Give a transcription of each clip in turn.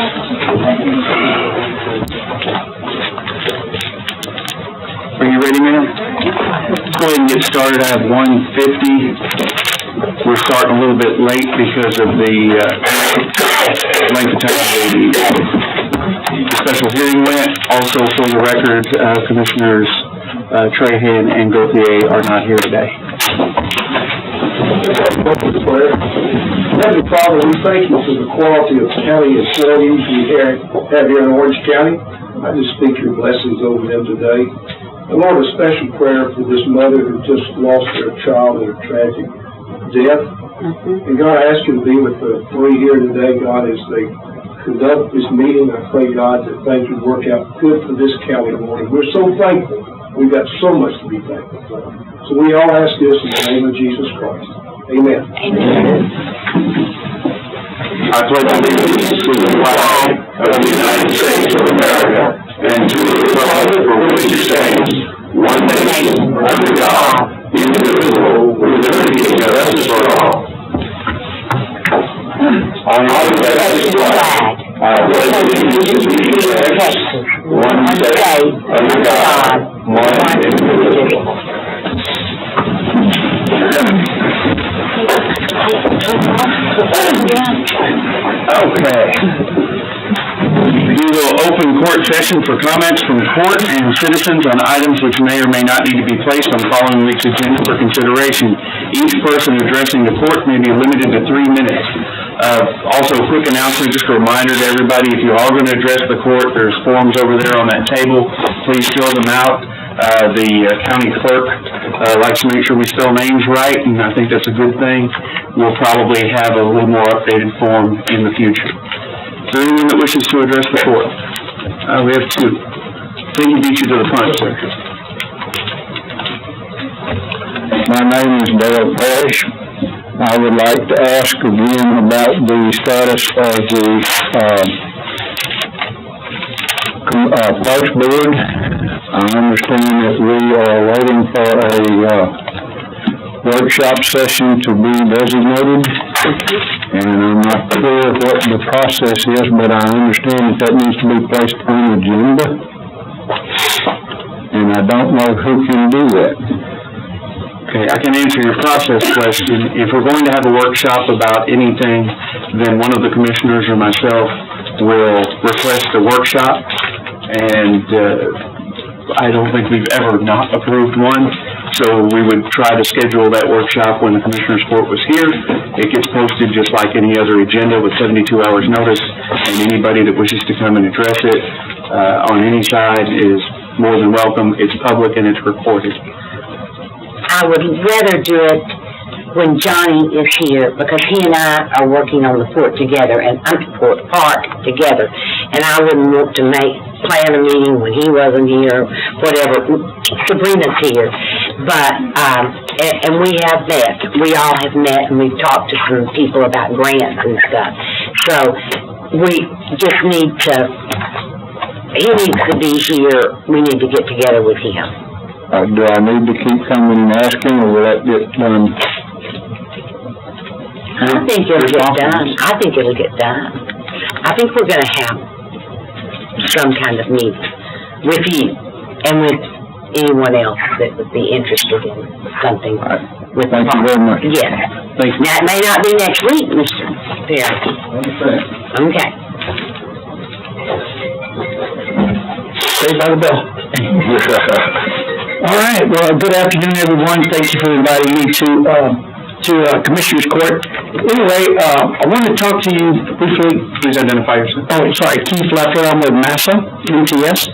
Are you ready, ma'am? Let's go ahead and get started. I have 150. We're starting a little bit late because of the length of time the special hearing went. Also, for the record, Commissioners Trahan and Gauthier are not here today. Heavenly Father, we thank you for the quality of county employees we have here in Orange County. I just speak your blessings over them today. And Lord, a special prayer for this mother who just lost her child in a tragic death. And God, I ask you to be with the three here today, God, as they conduct this meeting. I pray, God, that things would work out good for this county, Lord. And we're so thankful. We've got so much to be thankful for. So we all ask this in the name of Jesus Christ. Amen. Amen. I pledge allegiance to the flag of the United States of America and to the republic for which it stands, one nation, under God, indivisible, with liberty and justice for all. On the flag, I pledge allegiance to the Texas, one state, under God, one indivisible. Okay. We will open court session for comments from court and citizens on items which may or may not need to be placed on the following week's agenda for consideration. Each person addressing the court may be limited to 3 minutes. Also, a quick announcement, just a reminder to everybody, if you are going to address the court, there's forms over there on that table. Please fill them out. The county clerk likes to make sure we spell names right, and I think that's a good thing. We'll probably have a little more updated form in the future. Is there anyone that wishes to address the court? We have 2. They can beat you to the punch, sir. My name is Dale Parrish. I would like to ask again about the status of the Parks Board. I understand that we are waiting for a workshop session to be designated, and I'm not clear what the process is, but I understand that needs to be placed on the agenda, and I don't know who can do that. Okay, I can answer your process question. If we're going to have a workshop about anything, then one of the commissioners or myself will request a workshop, and I don't think we've ever not approved one, so we would try to schedule that workshop when the Commissioner's Court was here. It gets posted just like any other agenda with 72 hours notice, and anybody that wishes to come and address it on any side is more than welcome. It's public and it's recorded. I would rather do it when Johnny is here, because he and I are working on the fort together, and park together, and I wouldn't want to plan a meeting when he wasn't here, whatever. Sabrina's here, but and we have met. We all have met, and we've talked to some people about grants and stuff. So we just need to. He needs to be here. We need to get together with him. Do I need to keep coming and asking, or will that get done? I think it'll get done. I think it'll get done. I think we're going to have some kind of meeting with you and with anyone else that would be interested in something. Right. With Thank you very much. Yes. Thank you. Now, it may not be next week, Mr. Perry. Okay. Stay by the bell. All right. Well, good afternoon, everyone. Thank you for inviting me to Commissioner's Court. Anyway, I want to talk to you briefly. Please identify yourself. Oh, sorry, Keith Leffer. I'm with MASA, MTS.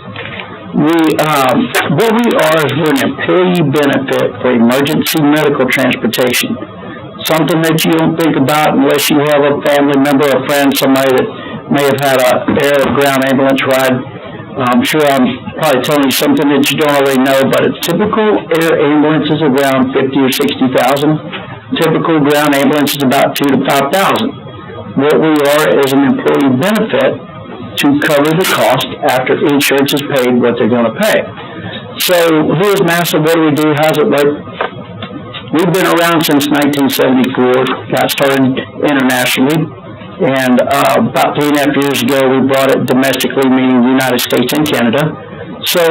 What we are is we're an employee benefit for emergency medical transportation. Something that you don't think about unless you have a family member, a friend, somebody that may have had a air or ground ambulance ride. I'm sure I'm probably telling you something that you don't already know, but a typical air ambulance is around 50 or 60,000. Typical ground ambulance is about 2,000 to 5,000. What we are is an employee benefit to cover the cost after insurance is paid what they're going to pay. So here's MASA. What do we do? How's it work? We've been around since 1974. Got started internationally. And, about 3.5 years ago, we brought it domestically, meaning the United States and Canada. So,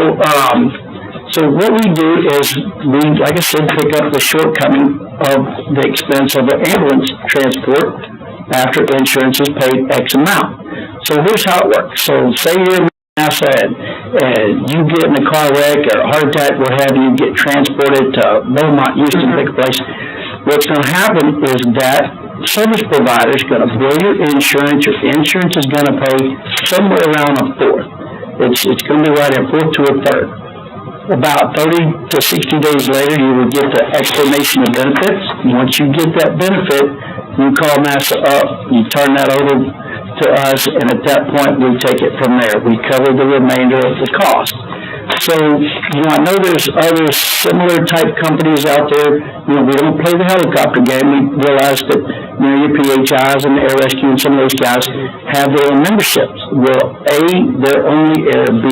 so what we do is we, like I said, pick up the shortcoming of the expense of the ambulance transport after insurance is paid X amount. So here's how it works. So say you're in Massa and you get in a car wreck or a heart attack, what have you, get transported to Beaumont, Houston, pick a place. What's going to happen is that service provider is going to bill your insurance. Your insurance is going to pay somewhere around a fourth. It's going to be right at fourth to a third. About 30 to 60 days later, you will get the explanation of benefits. Once you get that benefit, you call Massa up, you turn that over to us, and at that point, we take it from there. We cover the remainder of the cost. So, I know there's other similar type companies out there. We don't play the helicopter game. We realize that, your PHIs and the Air Rescue and some of those guys have their own memberships. Well, A, they're only air. B,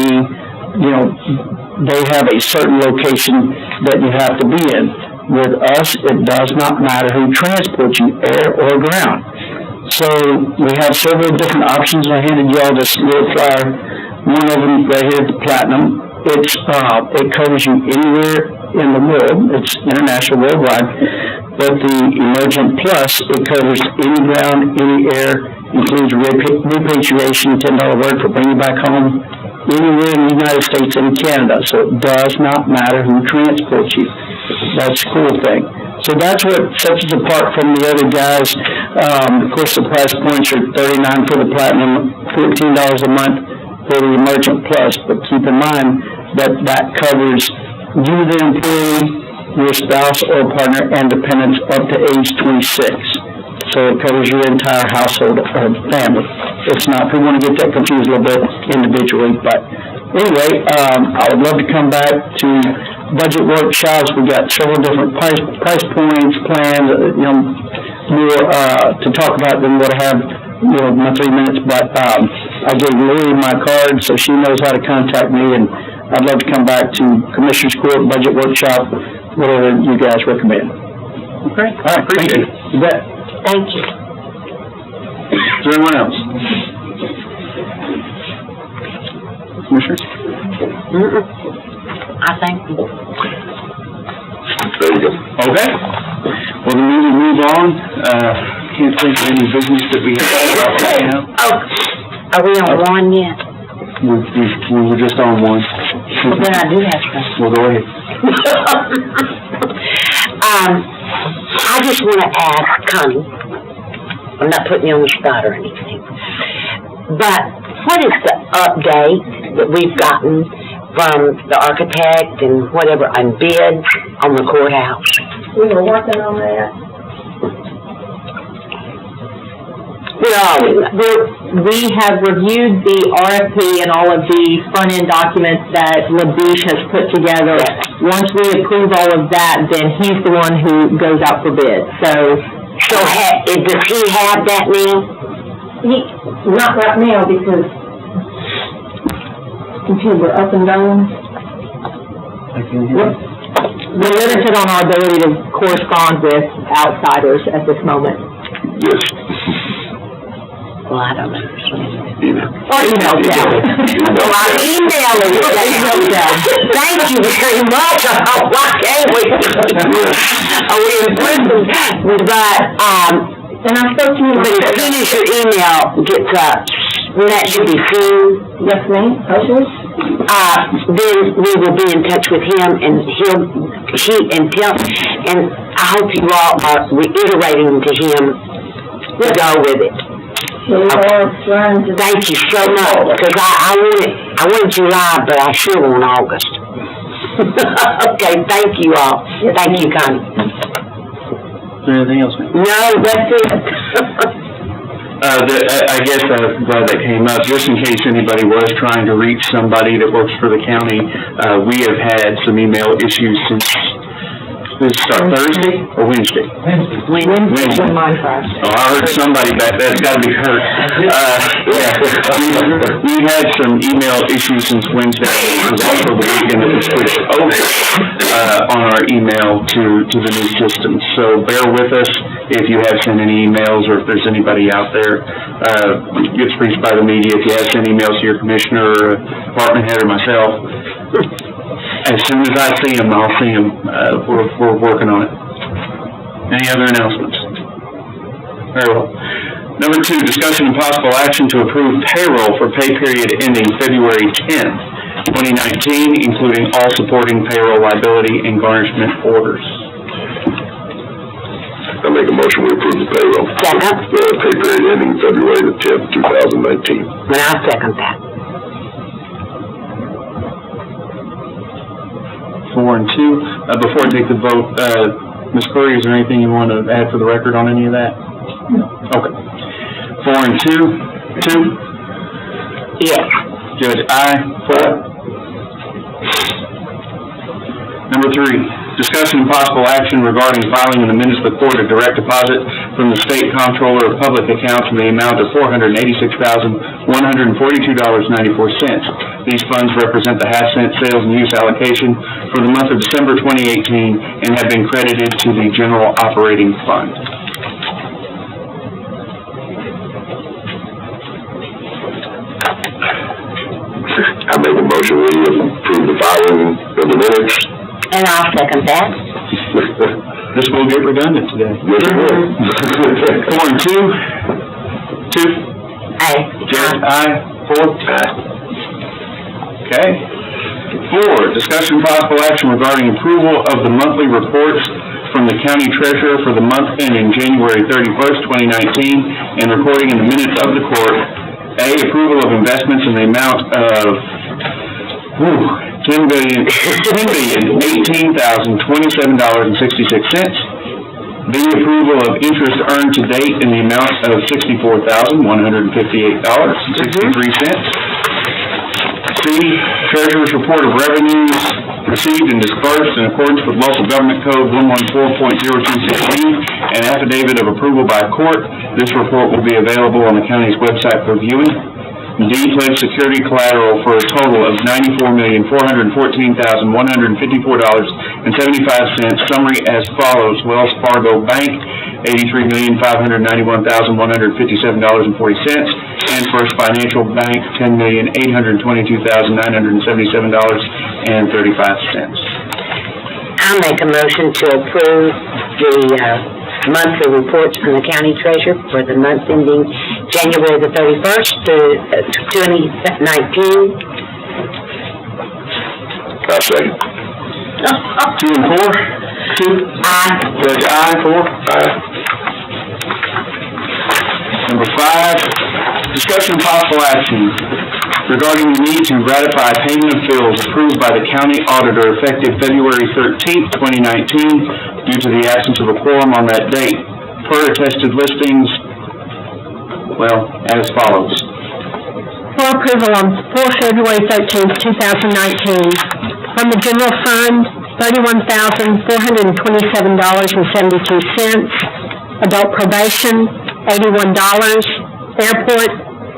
they have a certain location that you have to be in. With us, it does not matter who transports you, air or ground. So we have several different options. I handed you all this little flyer. One of them right here, the Platinum. It covers you anywhere in the world. It's international, worldwide. But the Emergent Plus, it covers any ground, any air, includes repatriation, $10 word for bringing you back home, anywhere in the United States and Canada. So it does not matter who transports you. That's a cool thing. So that's what sets us apart from the other guys. Of course, the price points are $39 for the Platinum, $14 a month for the Emergent Plus. But keep in mind that that covers you, the employee, your spouse or partner, and dependents up to age 26. So it covers your entire household or family. It's not, if we want to get that confused a little bit individually, but anyway, I would love to come back to budget workshops. We got several different price points, plans, more to talk about than what I have, my 3 minutes. But I gave Lori my card, so she knows how to contact me, and I'd love to come back to Commissioners Court budget workshop, whatever you guys recommend. Okay, all right, appreciate it. You bet. Thank you. Is there anyone else? Commissioners? I thank you. There you go. Okay. Well, then we will move on. Can't think of any business that we have right now. Oh, are we on one yet? We were just on one. Well, then I do have some. Well, go ahead. I just want to ask Connie, I'm not putting you on the spot or anything, but what is the update that we've gotten from the architect and whatever on bids on the courthouse? We were working on that. Where are we? We have reviewed the RFP and all of the front-end documents that LaBouche has put together. Once we approve all of that, then he's the one who goes out for bid. So does he have that now? not right now because until we're up and going. We're limited on our ability to correspond with outsiders at this moment. Yes. Well, I don't understand. Or email down. Well, I'll email it. Thank you very much. Why can't we? We're in prison. But, And I spoke to you. but as soon as your email gets up, that should be soon. Yes, ma'am. Okay. Then we will be in touch with him, and and I hope you all are reiterating to him to go with it. We are trying to. Thank you so much, because I want July, but I sure want August. Okay, thank you all. Thank you, Connie. Is there anything else, ma'am? No, that's it. I guess I'm glad that came up, just in case anybody was trying to reach somebody that works for the county. We have had some email issues since Does it start Thursday or Wednesday? Wednesday, when mine crashed. Oh, I heard somebody back there, it's gotta be hurt. We had some email issues since Wednesday, it was also the weekend that we switched over, on our email to the new system. So bear with us if you have sent any emails, or if there's anybody out there, gets reached by the media, if you have sent emails to your commissioner, or department head, or myself, as soon as I see them, I'll see them. We're working on it. Any other announcements? Very well. Number 2, discussion and possible action to approve payroll for pay period ending February 10th, 2019, including all supporting payroll liability and garnishment orders. I make a motion we approve the payroll. Second. The pay period ending February the 10th, 2019. And I'll second that. 4 and 2. Before I take the vote, Ms. Curry, is there anything you want to add for the record on any of that? Okay. 4 and 2. 2. Yes. Judge, aye. 4. Number 3, discussion and possible action regarding filing in the minutes of the court a direct deposit from the State Comptroller of Public Accounts in the amount of $486,142.94. These funds represent the half-cent sales and use allocation for the month of December 2018 and have been credited to the general operating fund. I make a motion we approve the filing of the minutes. And I'll second that. This will get redundant today. Yes, it will. 4 and 2. 2. Aye. Judge, aye. 4. Okay. 4, discussion and possible action regarding approval of the monthly reports from the county treasurer for the month ending January 31st, 2019, and recording in the minutes of the court. A, approval of investments in the amount of $10,018,027.66. B, approval of interest earned to date in the amount of $64,158.63. C, treasurer's report of revenues received and disbursed in accordance with local government code 114.026E, and affidavit of approval by court. This report will be available on the county's website for viewing. D, pledge security collateral for a total of $94,414,154.75. Summary as follows: Wells Fargo Bank, $83,591,157.40, and First Financial Bank, $10,822,977.35. I'll make a motion to approve the monthly reports from the county treasurer for the month ending January the 31st, 2019. I second. 2 and 4. 2. Aye. Judge, aye. 4. Aye. Number 5, discussion and possible action regarding the need to ratify payment of bills approved by the county auditor effective February 13th, 2019, due to the absence of a quorum on that date. Per attested listings, well, as follows. For approval on February 13th, 2019, from the general fund, $31,427.72, adult probation, $81, airport,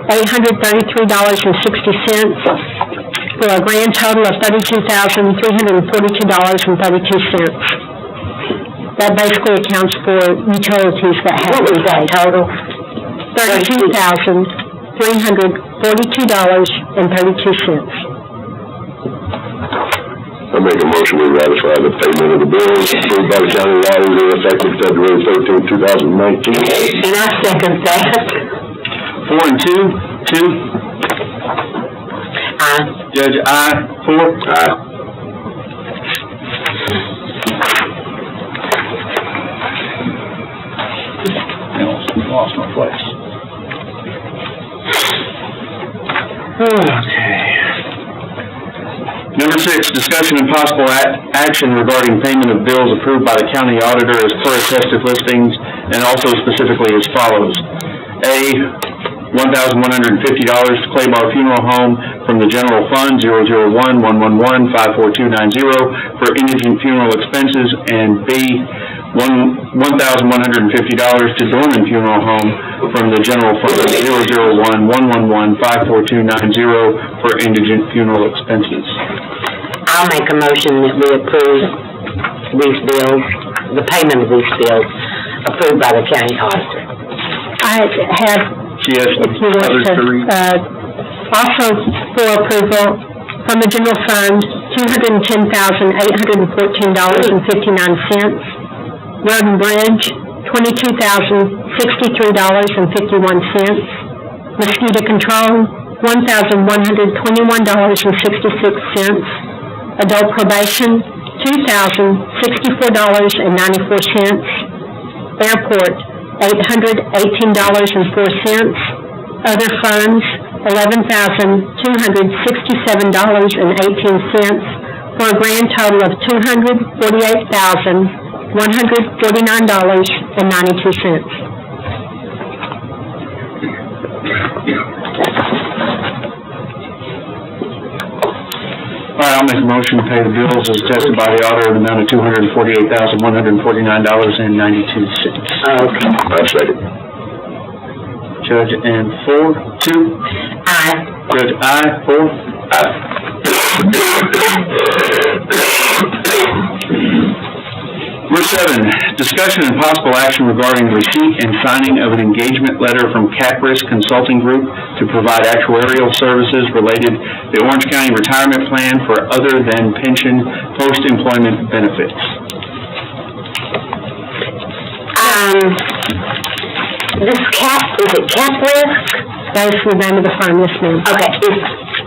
$833.60, for a grand total of $32,342.32. That basically accounts for utilities that have to be paid. Total? $32,342.32. I make a motion we ratify the payment of the bills approved by the county auditor effective February 13th, 2019. And I second that. 4 and 2. 2. Aye. Judge, aye. 4. Aye. Lost my place. Okay. Number 6, discussion and possible action regarding payment of bills approved by the county auditor as per attested listings, and also specifically as follows. A, $1,150 to Claybar Funeral Home from the general fund, 001-111-54290 for indigent funeral expenses, and B, $1,150 to Dorman Funeral Home from the general fund, 001-111-54290 for indigent funeral expenses. I'll make a motion that we approve these bills, the payment of these bills approved by the county auditor. I have, Yes, if you want others to read. also for approval from the general fund, $210,814.59. Road and Bridge, $22,063.51. Mosquito Control, $1,121.66. Adult Probation, $2,064.94. Airport, $818.04. Other funds, $11,267.18, for a grand total of $248,149.92. All right, I'll make a motion to pay the bills as attested by the auditor in the amount of $248,149.92. Okay. I'll second. Judge, and 2. Aye. Judge, aye. 4. Aye. Number 7, discussion and possible action regarding receipt and signing of an engagement letter from Capris Consulting Group to provide actuarial services related to the Orange County Retirement Plan for other than pension post-employment benefits. Is it Capris? That is the name of the firm, yes, ma'am. Okay,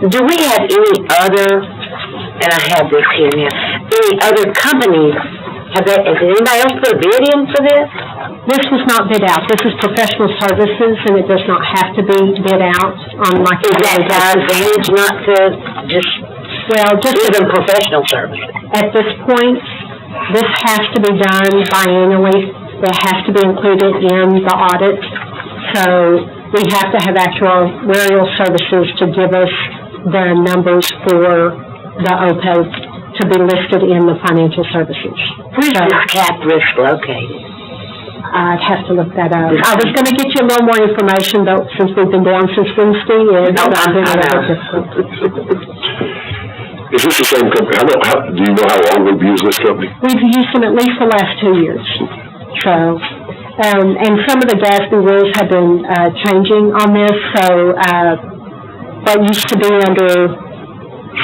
do we have any other, and I have this here now, any other companies, has anybody else put a bid in for this? This was not bid out. This is professional services, and it does not have to be bid out on like. Is that to our advantage not to just give them professional services? At this point, this has to be done biannually. It has to be included in the audit. So we have to have actuarial services to give us the numbers for the OPEB to be listed in the financial services. Where's this Capris located? I'd have to look that up. I was gonna get you a little more information, but since we've been down since Wednesday, it's been a little difficult. Is this the same company? Do you know how long we've used this company? We've used them at least the last 2 years. So, and some of the GASB rules have been, changing on this, so, what used to be under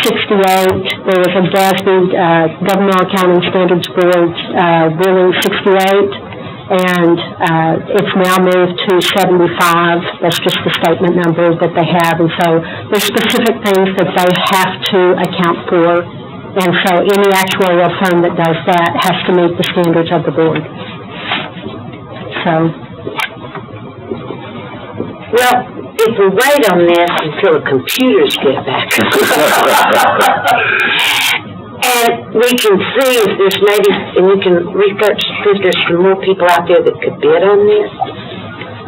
68, there was a GASB, Governmental Accounting Standards Board, ruling 68, and, it's now moved to 75, that's just the statement number that they have, and so there's specific things that they have to account for, and so any actuarial firm that does that has to meet the standards of the board. So. Well, if we wait on this until the computers get back, and we can see if there's maybe, and we can research if there's some more people out there that could bid on this,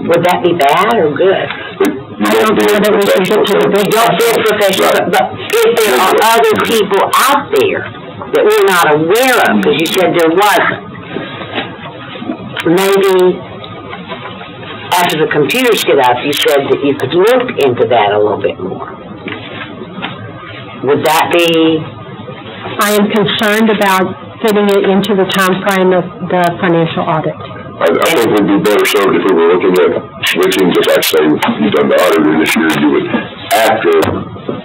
would that be bad or good? I don't know that we can get to the big. Don't bid professional, but if there are other people out there that we're not aware of, because you said there wasn't, maybe after the computers get out, you said that you could look into that a little bit more. Would that be? I am concerned about fitting it into the time frame of the financial audit. I think we'd be better served if we were looking at switching, just like say you've done the auditor this year, you would, after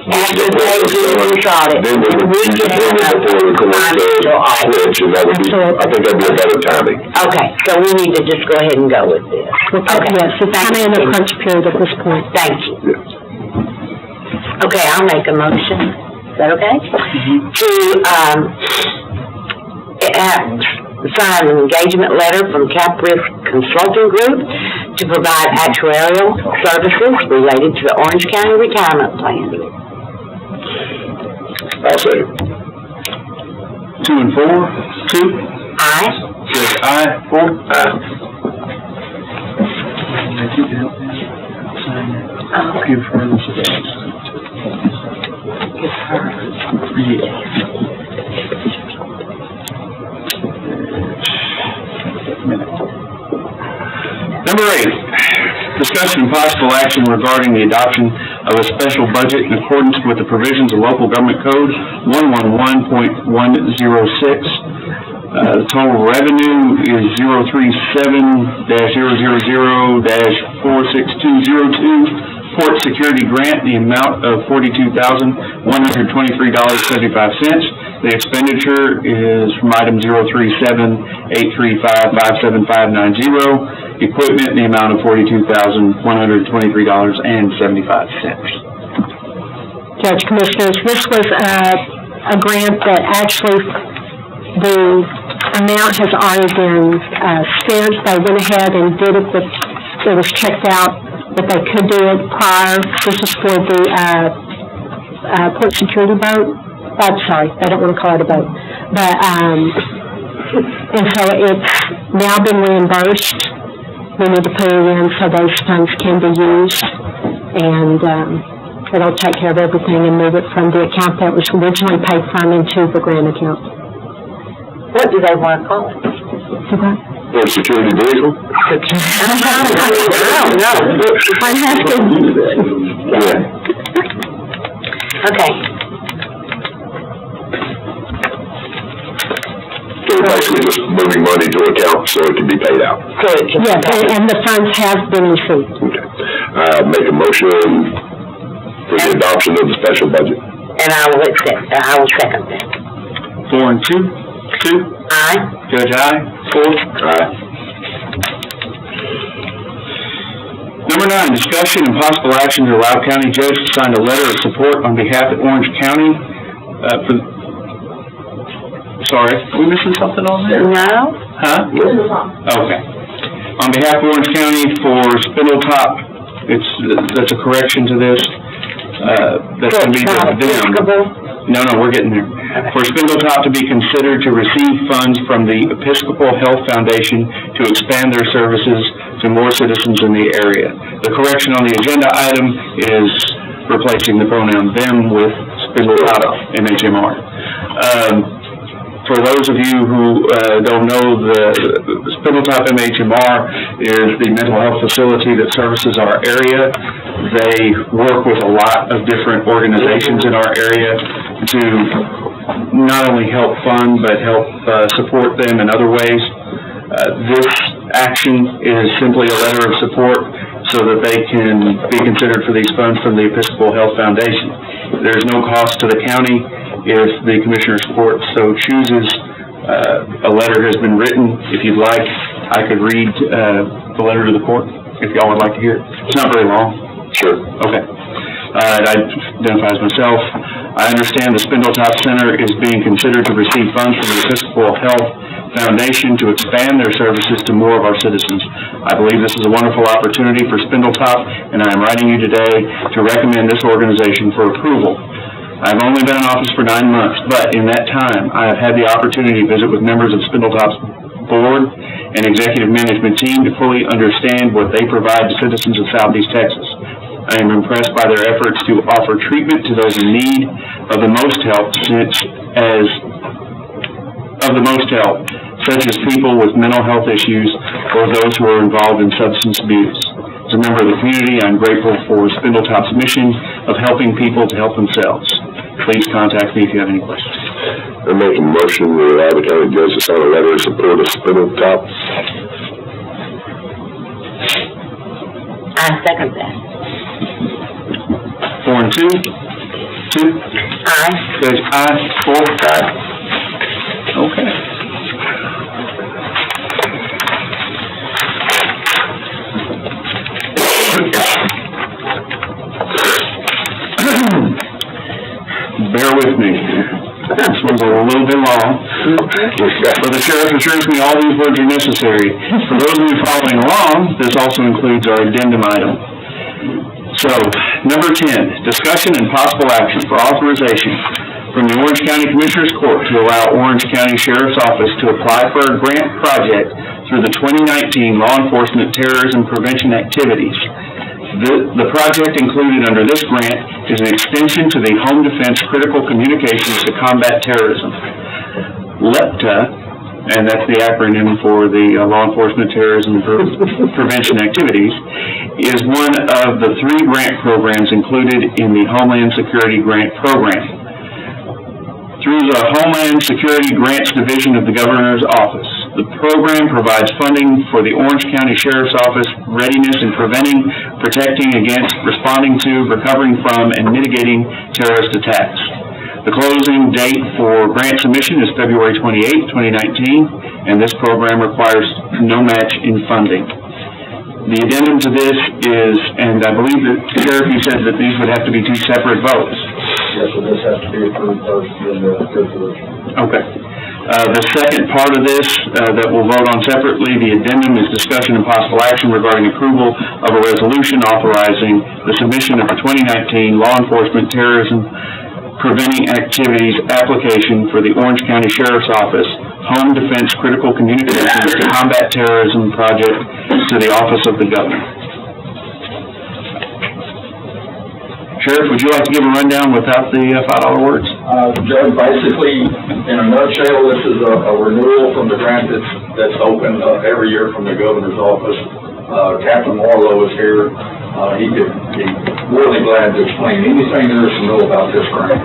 After they do this audit, then we would we use can it before the court financial audit. switch, and that would be, I think that'd be a better timing. Okay, so we need to just go ahead and go with this. Okay. Yes, it's kind of in a crunch period at this point. Thank you. Yeah. Okay, I'll make a motion. Is that okay? To, sign an engagement letter from Capris Consulting Group to provide actuarial services related to the Orange County Retirement Plan. I'll say it. 2 and 4. 2. Aye. Judge, aye. 4. Aye. sign it. Give her this. Yeah. Number 8, discussion and possible action regarding the adoption of a special budget in accordance with the provisions of Local Government Code 111.106. The total revenue is 037-000-46202. Port Security Grant, the amount of $42,123.75. The expenditure is from item 037-835-57590. Equipment, the amount of $42,123.75. Judge Commissioners, this was a grant that actually, the amount has already been spent. They went ahead and did it, but it was checked out that they could do it prior. This is for the port security boat. I'm sorry, I don't want to call it a boat. But, and so it's now been reimbursed. We need to put it in so those funds can be used. And it'll take care of everything and move it from the account that was originally paid from into the grant account. What do they want to call it? For security vehicle? I don't know. I have to. Yeah. Okay. So basically just moving money to account so it can be paid out. Good. Yes, and the funds have been received. Okay. Make a motion for the adoption of the special budget. And I will second that. 4 and 2. 2. Aye. Judge, aye. 4. Aye. Number 9, discussion and possible action to allow county judge to sign a letter of support on behalf of Orange County, sorry, are we missing something on there? No? Huh? Okay. On behalf of Orange County for Spindletop, that's a correction to this, that's gonna be to them. No, we're getting there. For Spindletop to be considered to receive funds from the Episcopal Health Foundation to expand their services to more citizens in the area. The correction on the agenda item is replacing the pronoun them with Spindletop MHMR. For those of you who don't know, the Spindletop MHMR is the mental health facility that services our area. They work with a lot of different organizations in our area to not only help fund, but help support them in other ways. This action is simply a letter of support so that they can be considered for these funds from the Episcopal Health Foundation. There's no cost to the county. If the Commissioner's Court so chooses, a letter has been written. If you'd like, I could read the letter to the court, if y'all would like to hear it. It's not very long. Sure. Okay. It identifies myself. I understand the Spindletop Center is being considered to receive funds from the Episcopal Health Foundation to expand their services to more of our citizens. I believe this is a wonderful opportunity for Spindletop, and I am writing you today to recommend this organization for approval. I've only been in office for 9 months, but in that time, I have had the opportunity to visit with members of Spindletop's board and executive management team to fully understand what they provide to citizens of Southeast Texas. I am impressed by their efforts to offer treatment to those in need of the most help, such as people with mental health issues or those who are involved in substance abuse. As a member of the community, I'm grateful for Spindletop's mission of helping people to help themselves. Please contact me if you have any questions. I make a motion to allow the county judge to sign a letter of support of Spindletop. I second that. 4 and 2. 2. Aye. Judge, aye. 4. Aye. Okay. Bear with me. This one's a little bit long. But the sheriff assures me all these words are necessary. For those of you following along, this also includes our addendum item. So, number 10, discussion and possible action for authorization from the Orange County Commissioner's Court to allow Orange County Sheriff's Office to apply for a grant project through the 2019 Law Enforcement Terrorism Prevention Activities. The project included under this grant is an extension to the Home Defense Critical Communications to Combat Terrorism. LEPTA, and that's the acronym for the Law Enforcement Terrorism Prevention Activities, is one of the 3 grant programs included in the Homeland Security Grant Program. Through the Homeland Security Grants Division of the Governor's Office, the program provides funding for the Orange County Sheriff's Office readiness in preventing, protecting against, responding to, recovering from, and mitigating terrorist attacks. The closing date for grant submission is February 28, 2019, and this program requires no match in funding. The addendum to this is, and I believe that, Sheriff, you said that these would have to be 2 separate votes. Yes, so this has to be approved first in the resolution. Okay. The second part of this that we'll vote on separately, the addendum, is discussion and possible action regarding approval of a resolution authorizing the submission of the 2019 Law Enforcement Terrorism Preventing Activities application for the Orange County Sheriff's Office Home Defense Critical Communications to Combat Terrorism Project to the Office of the Governor. Sheriff, would you like to give a rundown without the $5 words? Judge, basically, in a nutshell, this is a renewal from the grant that's open every year from the Governor's Office. Captain Marlowe is here. He'd be really glad to explain anything there is to know about this grant.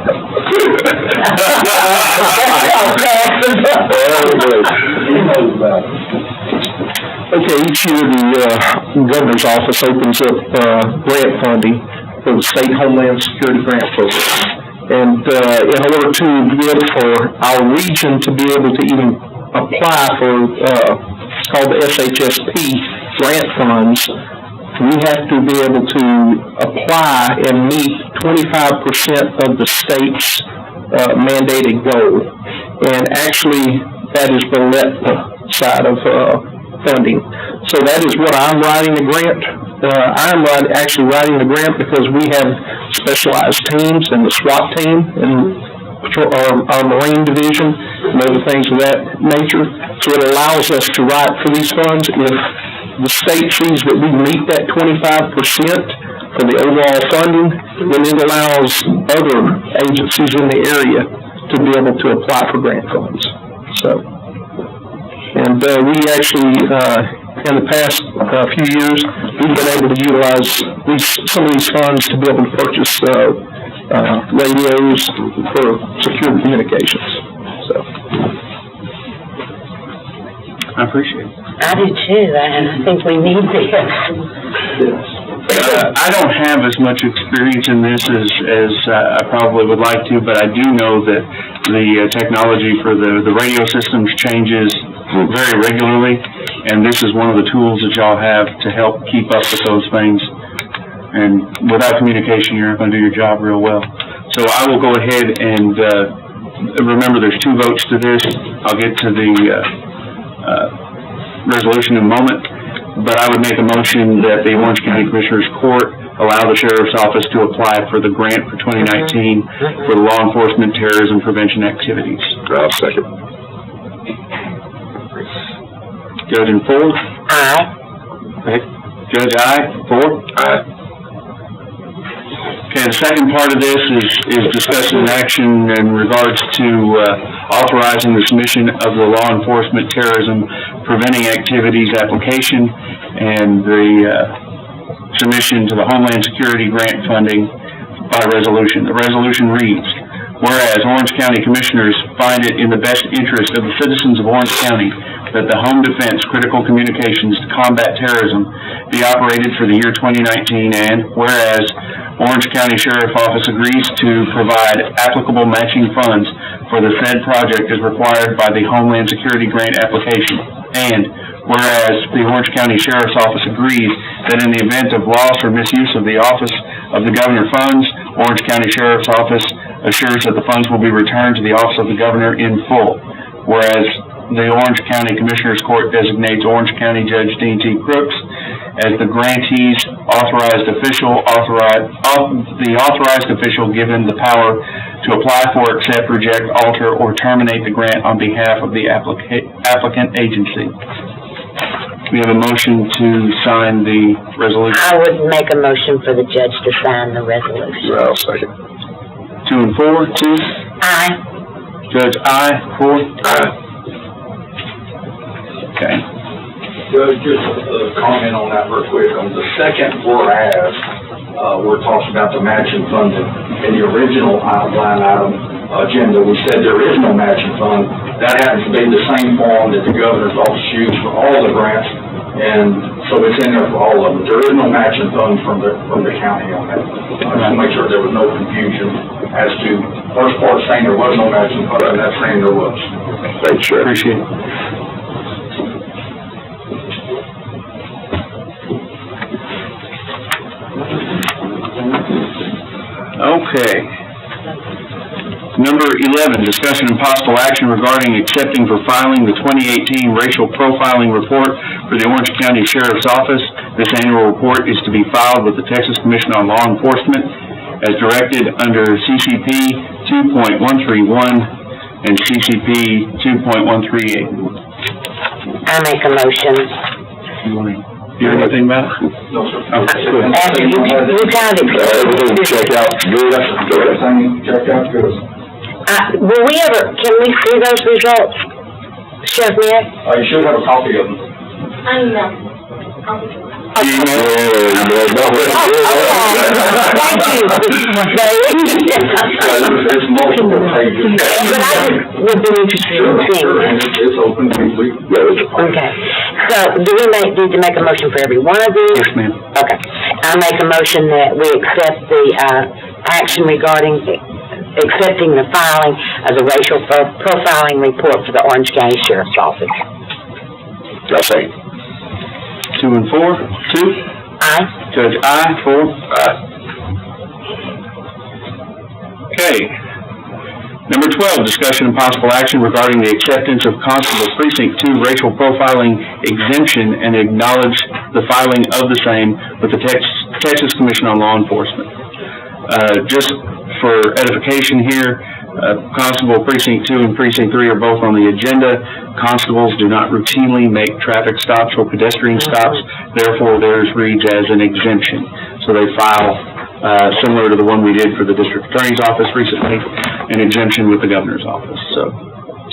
He knows about it. Okay, each year the Governor's Office opens up grant funding for the State Homeland Security Grant Program. And in order to be able for our region to be able to even apply for it's called the SHSP grant funds, we have to be able to apply and meet 25% of the state's mandated goal. And actually, that is the LEPTA side of funding. So that is what I'm writing the grant. I'm actually writing the grant because we have specialized teams in the SWAT team and our Marine Division and other things of that nature. So it allows us to write for these funds. If the state sees that we meet that 25% for the overall funding, then it allows other agencies in the area to be able to apply for grant funds. So, and we actually, in the past few years, we've been able to utilize some of these funds to be able to purchase radios for secure communications. So, I appreciate it. I do too, and I think we need this. I don't have as much experience in this as I probably would like to, but I do know that the technology for the radio systems changes very regularly, and this is one of the tools that y'all have to help keep up with those things. And without communication, you're not going to do your job real well. So I will go ahead and remember there's 2 votes to this. I'll get to the resolution in a moment, but I would make a motion that the Orange County Commissioners Court allow the Sheriff's Office to apply for the grant for 2019 for the law enforcement terrorism prevention activities. I'll second. Judge in 4? Aye. Okay. Judge, aye. 4? Aye. Okay, the second part of this is discussion and action in regards to authorizing the submission of the law enforcement terrorism preventing activities application and the submission to the Homeland Security grant funding by resolution. The resolution reads, whereas Orange County Commissioners find it in the best interest of the citizens of Orange County that the Home Defense Critical Communications to Combat Terrorism be operated for the year 2019, and whereas Orange County Sheriff Office agrees to provide applicable matching funds for the said project as required by the Homeland Security grant application, and whereas the Orange County Sheriff's Office agrees that in the event of loss or misuse of the Office of the Governor funds, Orange County Sheriff's Office assures that the funds will be returned to the Office of the Governor in full, whereas the Orange County Commissioners Court designates Orange County Judge Dean T. Crooks as the grantee's authorized official, the authorized official given the power to apply for, accept, reject, alter, or terminate the grant on behalf of the applicant agency. We have a motion to sign the resolution. I would make a motion for the judge to sign the resolution. I'll second. 2 and 4, 2. Aye. Judge, aye. 4. Aye. Okay. Judge, just a comment on that real quick. On the second whereas, we're talking about the matching fund. In the original line item agenda, we said there is no matching fund. That happens to be the same form that the governor's office used for all the grants, and so it's in there for all of them. There is no matching fund from the county on that. Just to make sure there was no confusion as to first part saying there was no matching fund, and that saying there was. Thanks, Sheriff. Appreciate it. Okay. Number 11, discussion and possible action regarding accepting for filing the 2018 racial profiling report for the Orange County Sheriff's Office. This annual report is to be filed with the Texas Commission on Law Enforcement as directed under CCP 2.131 and CCP 2.138. I make a motion. You want to hear anything about it? No, sir. Okay, good. After you kind of Everything check out good? Go ahead. Everything checked out good. will we ever, can we see those results, Sheriff Ned? You should have a copy of them. Okay. No. Thank you. It's multiple pages. But I just would be interested in seeing Sure, and it. it's open completely. Okay, so do we need to make a motion for every one of these? Yes, ma'am. Okay, I make a motion that we accept the, action regarding accepting the filing of the racial profiling report for the Orange County Sheriff's Office. I'll second. 2 and 4, 2. Aye. Judge, aye. 4. Aye. Okay. Number 12, discussion and possible action regarding the acceptance of Constable Precinct 2 racial profiling exemption and acknowledge the filing of the same with the Texas Commission on Law Enforcement. Just for edification here, Constable Precinct 2 and Precinct 3 are both on the agenda. Constables do not routinely make traffic stops or pedestrian stops, therefore theirs reads as an exemption. So they file, similar to the one we did for the District Attorney's Office recently, an exemption with the Governor's Office, so.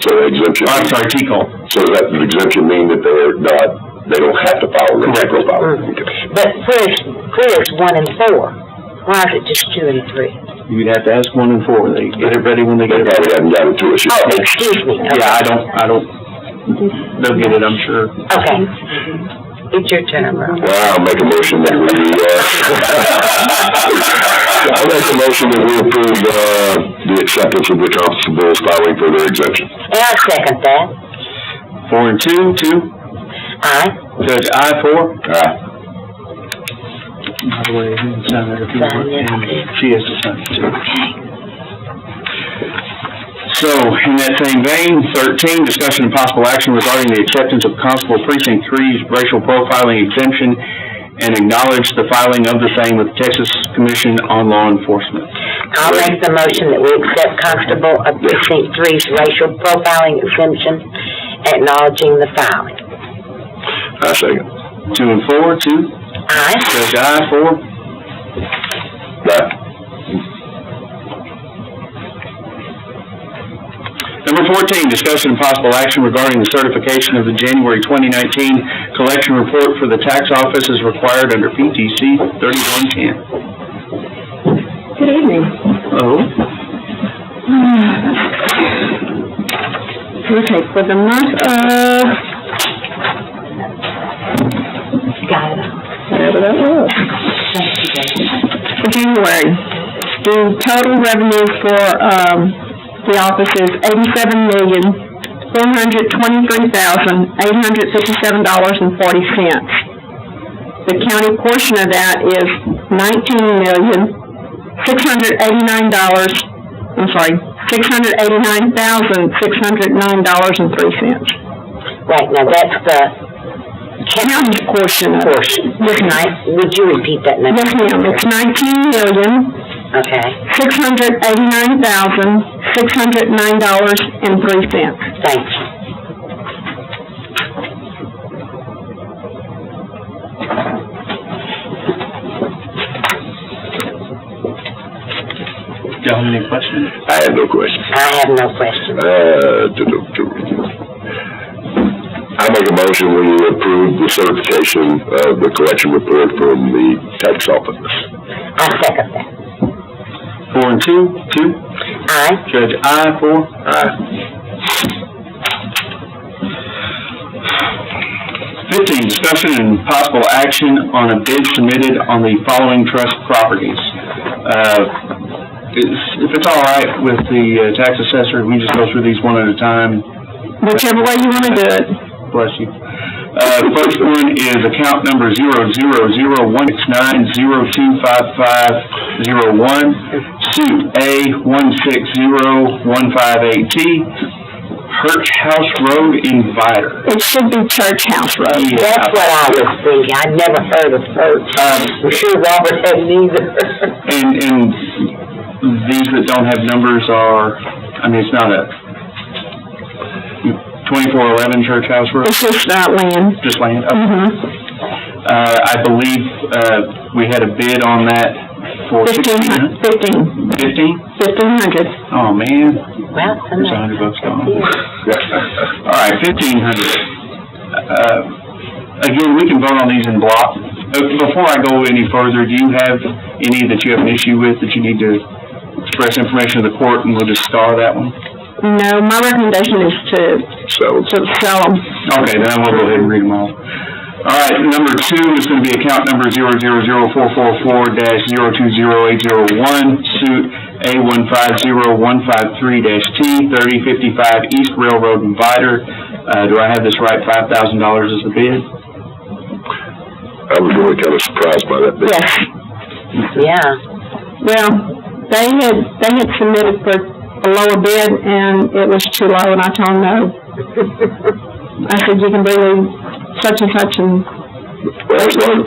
So the exemption. I'm sorry, TCOL. So that the exemption mean that they don't have to file a racial profiling? Okay. But where's 1 and 4? Why is it just 2 and 3? You'd have to ask 1 and 4. They get it ready when they get it Probably ready. haven't gotten to us yet. Oh, excuse me. Okay. Yeah, I don't, they'll get it, I'm sure. Okay. It's your turn, Ron. Well, I'll make a motion that we, I'll make a motion that we approve, the acceptance of the constables filing for their exemption. And I second that. 4 and 2, 2. Aye. Judge, aye. 4. Aye. By the way, you can sign that if you want, and she has to sign it too. So, in that same vein, 13, discussion and possible action regarding the acceptance of Constable Precinct 3's racial profiling exemption and acknowledge the filing of the same with the Texas Commission on Law Enforcement. I'll make the motion that we accept Constable of Precinct 3's racial profiling exemption, acknowledging the filing. I second. 2 and 4, 2. Aye. Judge, aye. 4. Aye. Number 14, discussion and possible action regarding the certification of the January 2019 collection report for the tax office as required under PTC 3110. Good evening. Oh. Okay, for the month of, Got it. whatever that was, for January, the total revenue for, the office is $87,423,857.40. The county portion of that is $689,609.03. Right, now that's the County portion of it. Yes, ma'am. Would you repeat that number? Yes, ma'am, it's Okay, $19,689,609.03. thank you. y'all have any questions? I have no questions. I have no questions. I make a motion we approve the certification of the collection report from the tax office. I second that. 4 and 2? Aye. Judge, aye, 4? Aye. 15, discussion and possible action on a bid submitted on the following trust properties. If it's all right with the tax assessor, we just go through these one at a time. Whichever way you wanna do it. Bless you. First one is account number 0001690255501, suit A160158T, Hirsch House Road Inviter. It should be Church House Road. Yeah. That's what I was thinking. I'd never heard of Hertz. I'm sure Robert hadn't either. And these that don't have numbers are, I mean, it's not a 2411 Church House Road? It's just land. Just land? Okay. Mm-hmm. I believe, we had a bid on that for 1500. 1500? Oh, man. Well, There's $100 gone. All right, 1500. Again, we can vote on these in block. Before I go any further, do you have any that you have an issue with that you need to express information to the court, and we'll just star that one? No, my recommendation is to sell them. Okay, then we'll go ahead and read them all. All right, number 2 is going to be account number 0004440200801, suit A150153-T, 3055 East Railroad Inviter. Do I have this right? $5,000 is the bid? I was really kind of surprised by that bid. Yes. Yeah. Well, they had submitted for a lower bid, and it was too low, and I told them no. I said, you can bring such and such, and Well, it's not.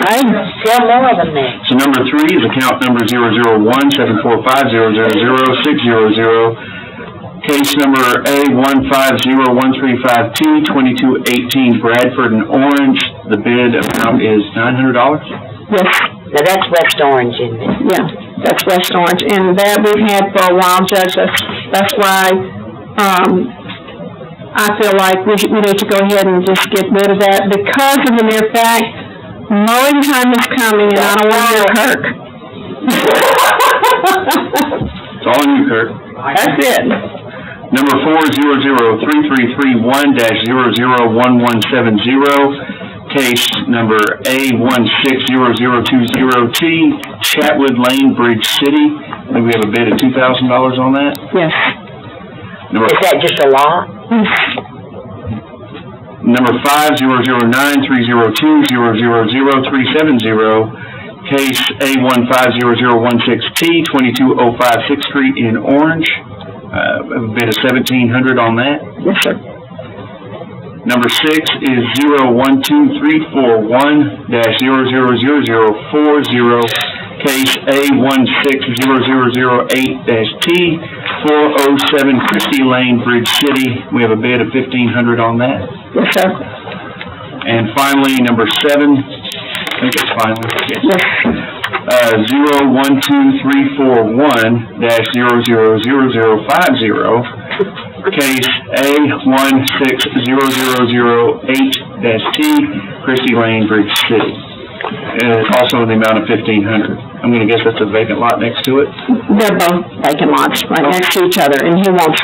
I sell more than that. So number 3 is account number 0017450000600, case number A150135T, 2218 Bradford and Orange. The bid amount is $900. yes, Now, that's West Orange, isn't it? yeah, that's West Orange, and that we've had for a while, Judge. That's why, I feel like we need to go ahead and just get rid of that because of the mere fact mowing time is coming, and I don't want to Kirk. It's all on you, Kurt. That's it. Number 4, 0033331-001170, case number A160020T, Chatwood Lane, Bridge City. I think we have a bid of $2,000 on that. Yes. Number Is that just a lot? Number 5, 009-302-000370, case A150016T, 2205 6th Street in Orange. A bid of $1,700 on that. Yes, sir. Number 6 is 01234-1-000040, case A160008-T, 407 Christie Lane, Bridge City. We have a bid of $1,500 on that. Yes, sir. And finally, number 7, I think it's finally, yes. 01234-1-000050, case A160008-T, Christie Lane, Bridge City. Also in the amount of $1,500. I'm gonna guess that's a vacant lot next to it? They're both vacant lots right next to each other, and he wants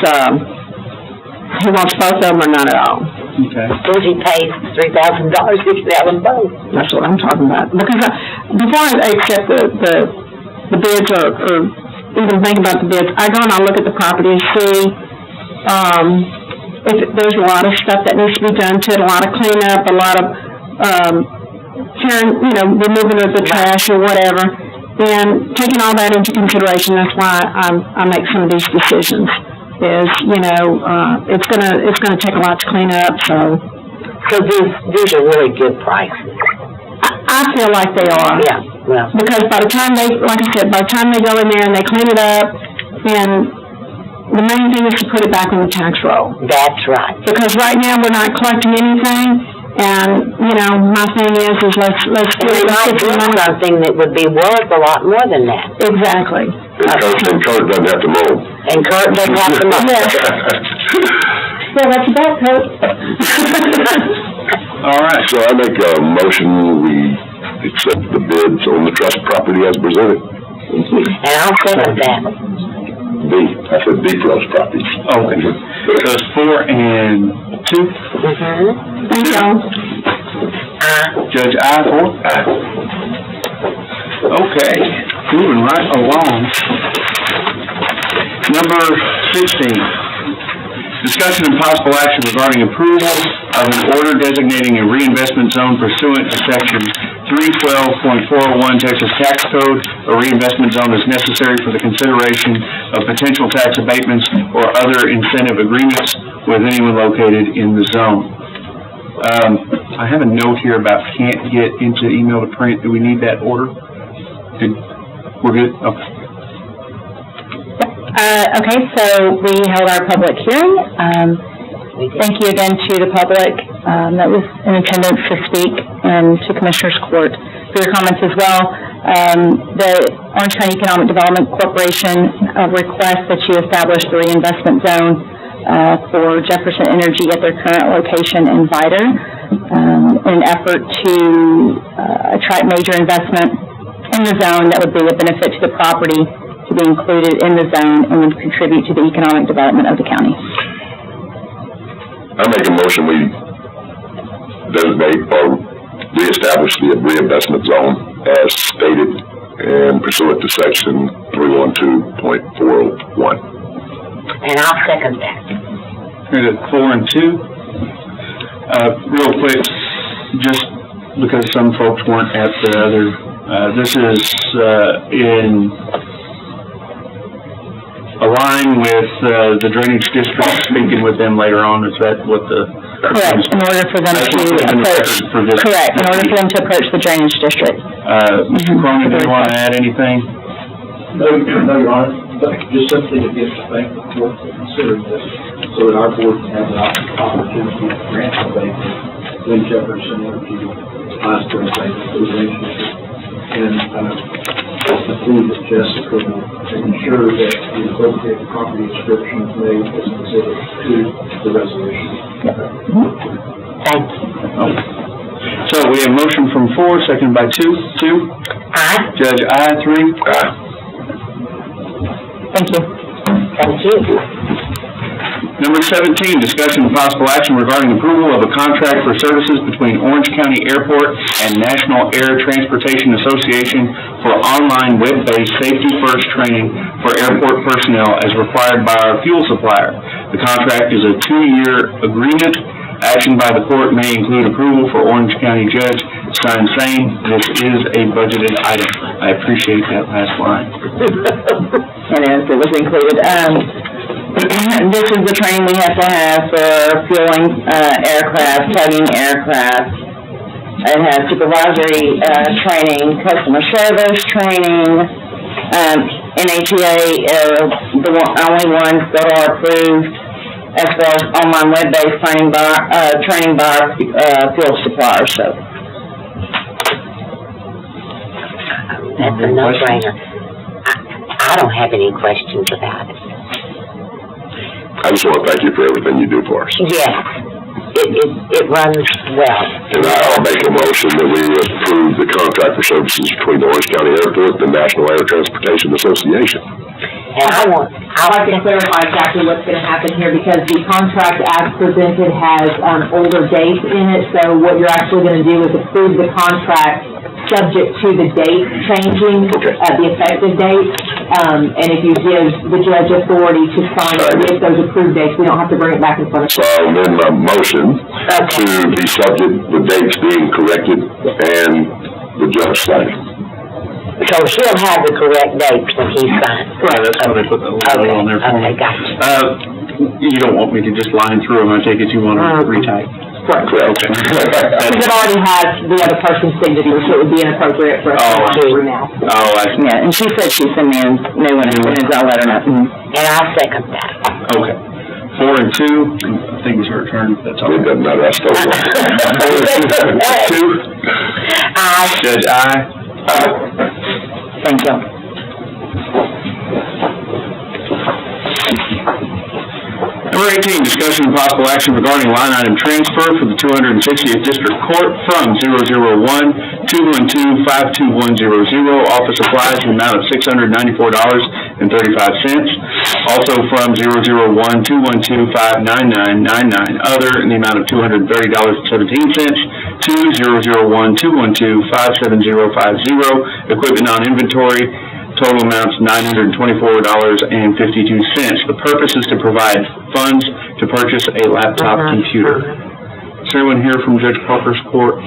both of them or none at all. Okay. Suppose he pays $3,000 to sell them both. That's what I'm talking about. Because before I accept the bids or even think about the bids, I go and I look at the property and see, if there's a lot of stuff that needs to be done to it, a lot of cleanup, a lot of, removing of the trash or whatever. And taking all that into consideration, that's why I make some of these decisions. It's gonna take a lot to clean up, so these are really good prices. I feel like they are. Yeah, well. Because by the time they go in there and they clean it up, and the main thing is to put it back on the tax roll. That's right. Because right now we're not collecting anything, And, you know, my thing is let's And they might get do some money. something that would be worth a lot more than that. Exactly. And Kurt doesn't have to mow. And Kurt doesn't have to mow. Yeah, that's about it. All right. So I make a motion, we accept the bids on the trust property as presented. And I'll second that. I said B trust property. Okay. So it's 4 and 2. Thank y'all. Judge, aye, 4? Aye. Okay, moving right along. Number 16, discussion and possible action regarding approval of an order designating a reinvestment zone pursuant to section 312.401 Texas Tax Code. A reinvestment zone is necessary for the consideration of potential tax abatements or other incentive agreements with anyone located in the zone. I have a note here about can't get into email to print. Do we need that order? We're good? Okay. Okay, so we held our public hearing. Thank you again to the public that was in attendance to speak and to Commissioners Court for your comments as well. The Orange County Economic Development Corporation requests that you establish the reinvestment zone for Jefferson Energy at their current location in Vidor in an effort to attract major investment in the zone that would be a benefit to the property to be included in the zone and would contribute to the economic development of the county. I make a motion, we designate or reestablish the reinvestment zone as stated and pursuant to section 312.401. And I'll second that. Here's at 4 and 2. Real quick, just because some folks weren't at the other, this is in align with the drainage district, speaking with them later on. Is that what the... Correct, in order for them to approach, correct, in order for them to approach the drainage district. Mr. Cronin, do you want to add anything? No, Your Honor, but just simply to get the bank report for considering this, so that our board can have an opportunity to grant the bank when Jefferson Energy applies for a bank for the drainage district. And, approve that Jessica will ensure that the appropriate property description is made as an exhibit to the resolution. Thank you. Okay. So we have motion from 4, seconded by 2. 2? Aye. Judge, aye. 3? Aye. Thank you. Thank you. Number 17, discussion and possible action regarding approval of a contract for services between Orange County Airport and National Air Transportation Association for online web-based safety first training for airport personnel as required by our fuel supplier. The contract is a 2-year agreement. Action by the court may include approval for Orange County Judge. Signed saying this is a budgeted item. I appreciate that last line. And as it was included, this is the training we have to have for fueling aircraft, tugging aircraft. It has supervisory training, customer service training. NHEA are the only ones that are approved as far as online web-based training by our fuel suppliers. So That's a no-brainer. I don't have any questions about it. I just want to thank you for everything you do for us. Yes, it runs well. And I'll make a motion that we approve the contract for services between the Orange County Airport and the National Air Transportation Association. And I'd like to clarify exactly what's going to happen here, because the contract as presented has older dates in it, so what you're actually going to do is approve the contract subject to the date changing, the effective date, and if you give the judge authority to sign with those approved dates, we don't have to bring it back in front of So I'll amend my motion to be subject, the dates being corrected, and the judge signing. So he'll have the correct dates when he signs. Right, that's how they put the little on there for me. Okay, gotcha. You don't want me to just line through them, I take it you want to retype? Correct. Okay. because it already has the other person's signature, so it would be inappropriate for us to run through now. Oh, I see. Yeah, and she said she'd send me a new one as soon as I let her know. And I'll second that. Okay. 4 and 2, I think it's her turn, that's all. It doesn't matter, I stole one. 2, Aye. Judge, aye. Thank you. Number 18, discussion and possible action regarding line item transfer for the 260th District Court from 001-212-52100, office supplies in the amount of $694.35. Also from 001-212-59999, other in the amount of $230.17 to 001-212-57050, equipment on inventory. Total amounts $924.52. The purpose is to provide funds to purchase a laptop computer. Is there anyone here from Judge Parker's court?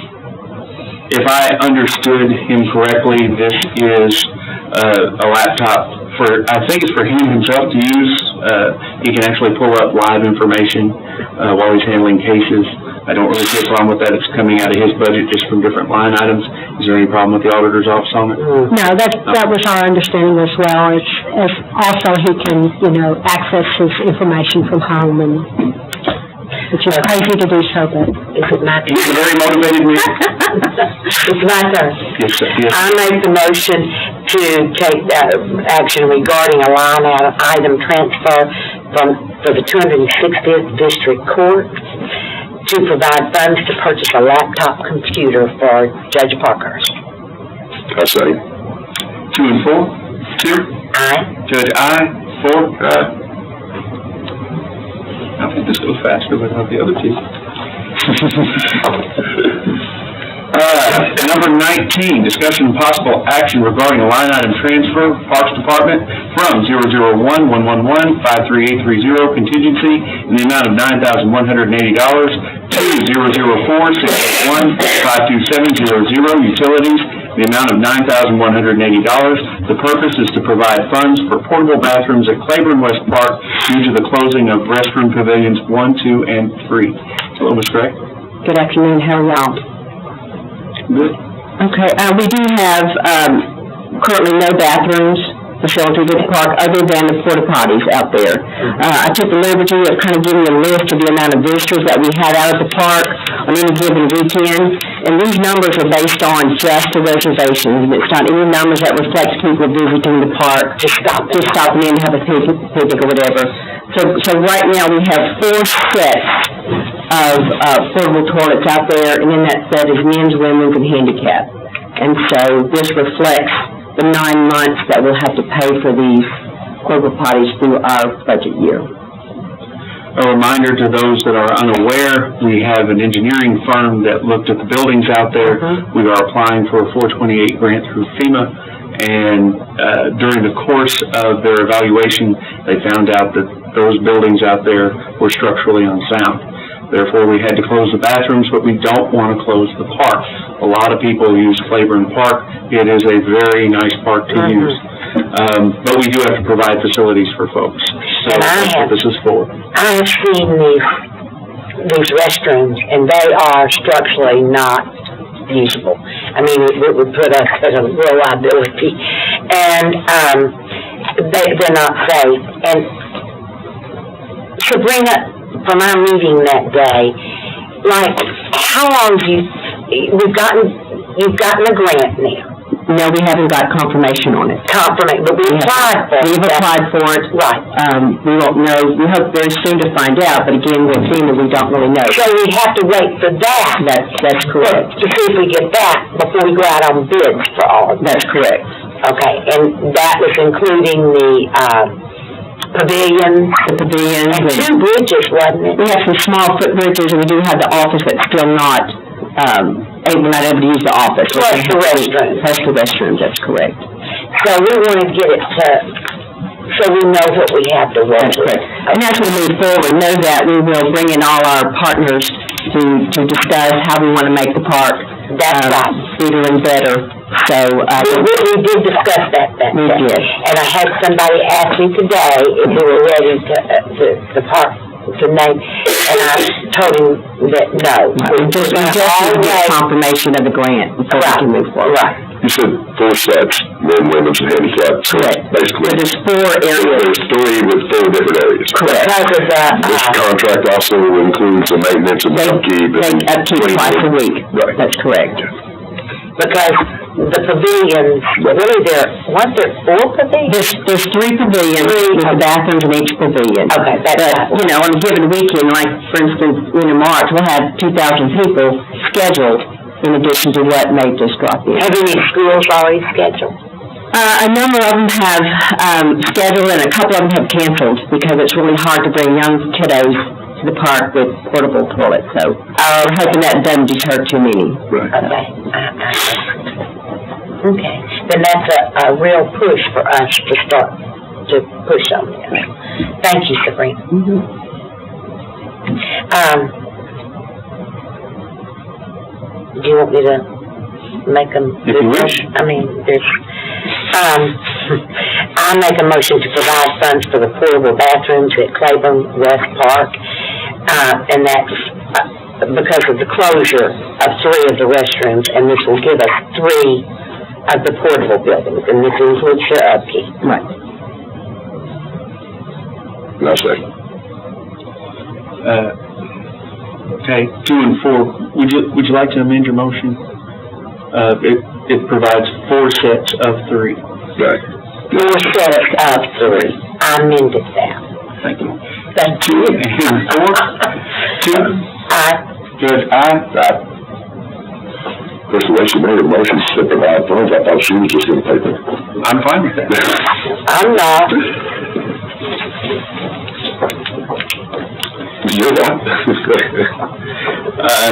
If I understood him correctly, this is a laptop for, I think it's for him himself to use. He can actually pull up live information while he's handling cases. I don't really see a problem with that. It's coming out of his budget just from different line items. Is there any problem with the auditor's office on it? No, that was our understanding as well. It's, as also he can, access his information from home, and which is crazy to do so, but. Is it my turn? He's a very motivated man. It's my turn. Yes, sir. Yes. I make the motion to take action regarding a line item transfer for the 260th District Court to provide funds to purchase a laptop computer for Judge Parker. I say, 2 and 4? 2? Aye. Judge, aye. 4? Aye. I think this goes faster without the other two. Number 19, discussion and possible action regarding a line item transfer, Parks Department, from 001-111-53830 contingency in the amount of $9,180 to 004-681-52700 utilities in the amount of $9,180. The purpose is to provide funds for portable bathrooms at Claiborne West Park due to the closing of restroom pavilions 1, 2, and 3. Hello, Ms. Gray. Good afternoon, how are y'all? Good. Okay, we do have, currently no bathrooms facilities at the park other than the porta potties out there. I took the liberty of kind of giving a list of the amount of visitors that we had out at the park on any given weekend, and these numbers are based on just the reservations. It's not any numbers that reflect people visiting the park, just stopping in and have a picnic or whatever. So right now we have 4 sets of portable toilets out there, and in that set is men's, women's, and handicap. And so this reflects the 9 months that we'll have to pay for these portable potties through our budget year. A reminder to those that are unaware, we have an engineering firm that looked at the buildings out there. We are applying for a 428 grant through FEMA, and during the course of their evaluation, they found out that those buildings out there were structurally unsound. Therefore, we had to close the bathrooms, but we don't want to close the park. A lot of people use Claiborne Park. It is a very nice park to use. But we do have to provide facilities for folks. So that's what this is for. I have seen these restrooms, and they are structurally not usable. I mean, it would put us at a real liability. And they're not safe. And to bring up from our meeting that day, like, how long you've gotten a grant now? No, we haven't got confirmation on it. But we applied for it. We've applied for it. Right. We won't know, we hope very soon to find out, but again, with FEMA, we don't really know. So we have to wait for that. That's correct. To see if we get that before we go out on bids for all of them. That's correct. Okay, and that was including the pavilions. The pavilions. And 2 bridges, wasn't it? We have some small footbridges, and we do have the office that's still not, we're not able to use the office. Plus the restrooms. Plus the restrooms, that's correct. So we want to get it so we know what we have to work That's with. correct. And as we move forward, know that we will bring in all our partners to discuss how we want to make the park That's right. bigger and better. So, we did discuss that day. We did. And I had somebody ask me today if we were ready to park to name, and I told him that no. we just need to get confirmation of the grant before we can move forward. Right. You said 4 sets, men, women's, and handicapped. So Correct. basically, There's 4 areas. there's 3 with 4 different areas. Correct. Because of This the, contract also includes the maintenance and the upkeep. they upkeep twice a week. Right. That's correct. Because the pavilions, really weren't there 4 pavilions? There's 3 pavilions with bathrooms in each pavilion. Okay, that's. But, on a given weekend, like, for instance, in March, we'll have 2,000 people scheduled in addition to what Nate just dropped in. Have any schools already scheduled? A number of them have, scheduled and a couple of them have canceled because it's really hard to bring young kiddos to the park with portable toilets, so we're hoping that doesn't deter too many. Right. Okay, then that's a real push for us to start to push on this. Thank you, Sabrina. Do you want me to make them? If you wish. I mean, I make a motion to provide funds for the portable bathrooms at Claiborne West Park, and that's because of the closure of 3 of the restrooms, and this will give us 3 of the portable buildings, and this includes the upkeep. Right. And I'll second. Okay, 2 and 4, would you like to amend your motion? It provides 4 sets of 3. Right. 4 sets of 3. I amended that. Thank you. Thank 2 you. and 4? 2? Judge, aye? Of course, the way she made a motion to provide funds, I thought she was just gonna pay for it. I'm fine with that. I'm not. You're not.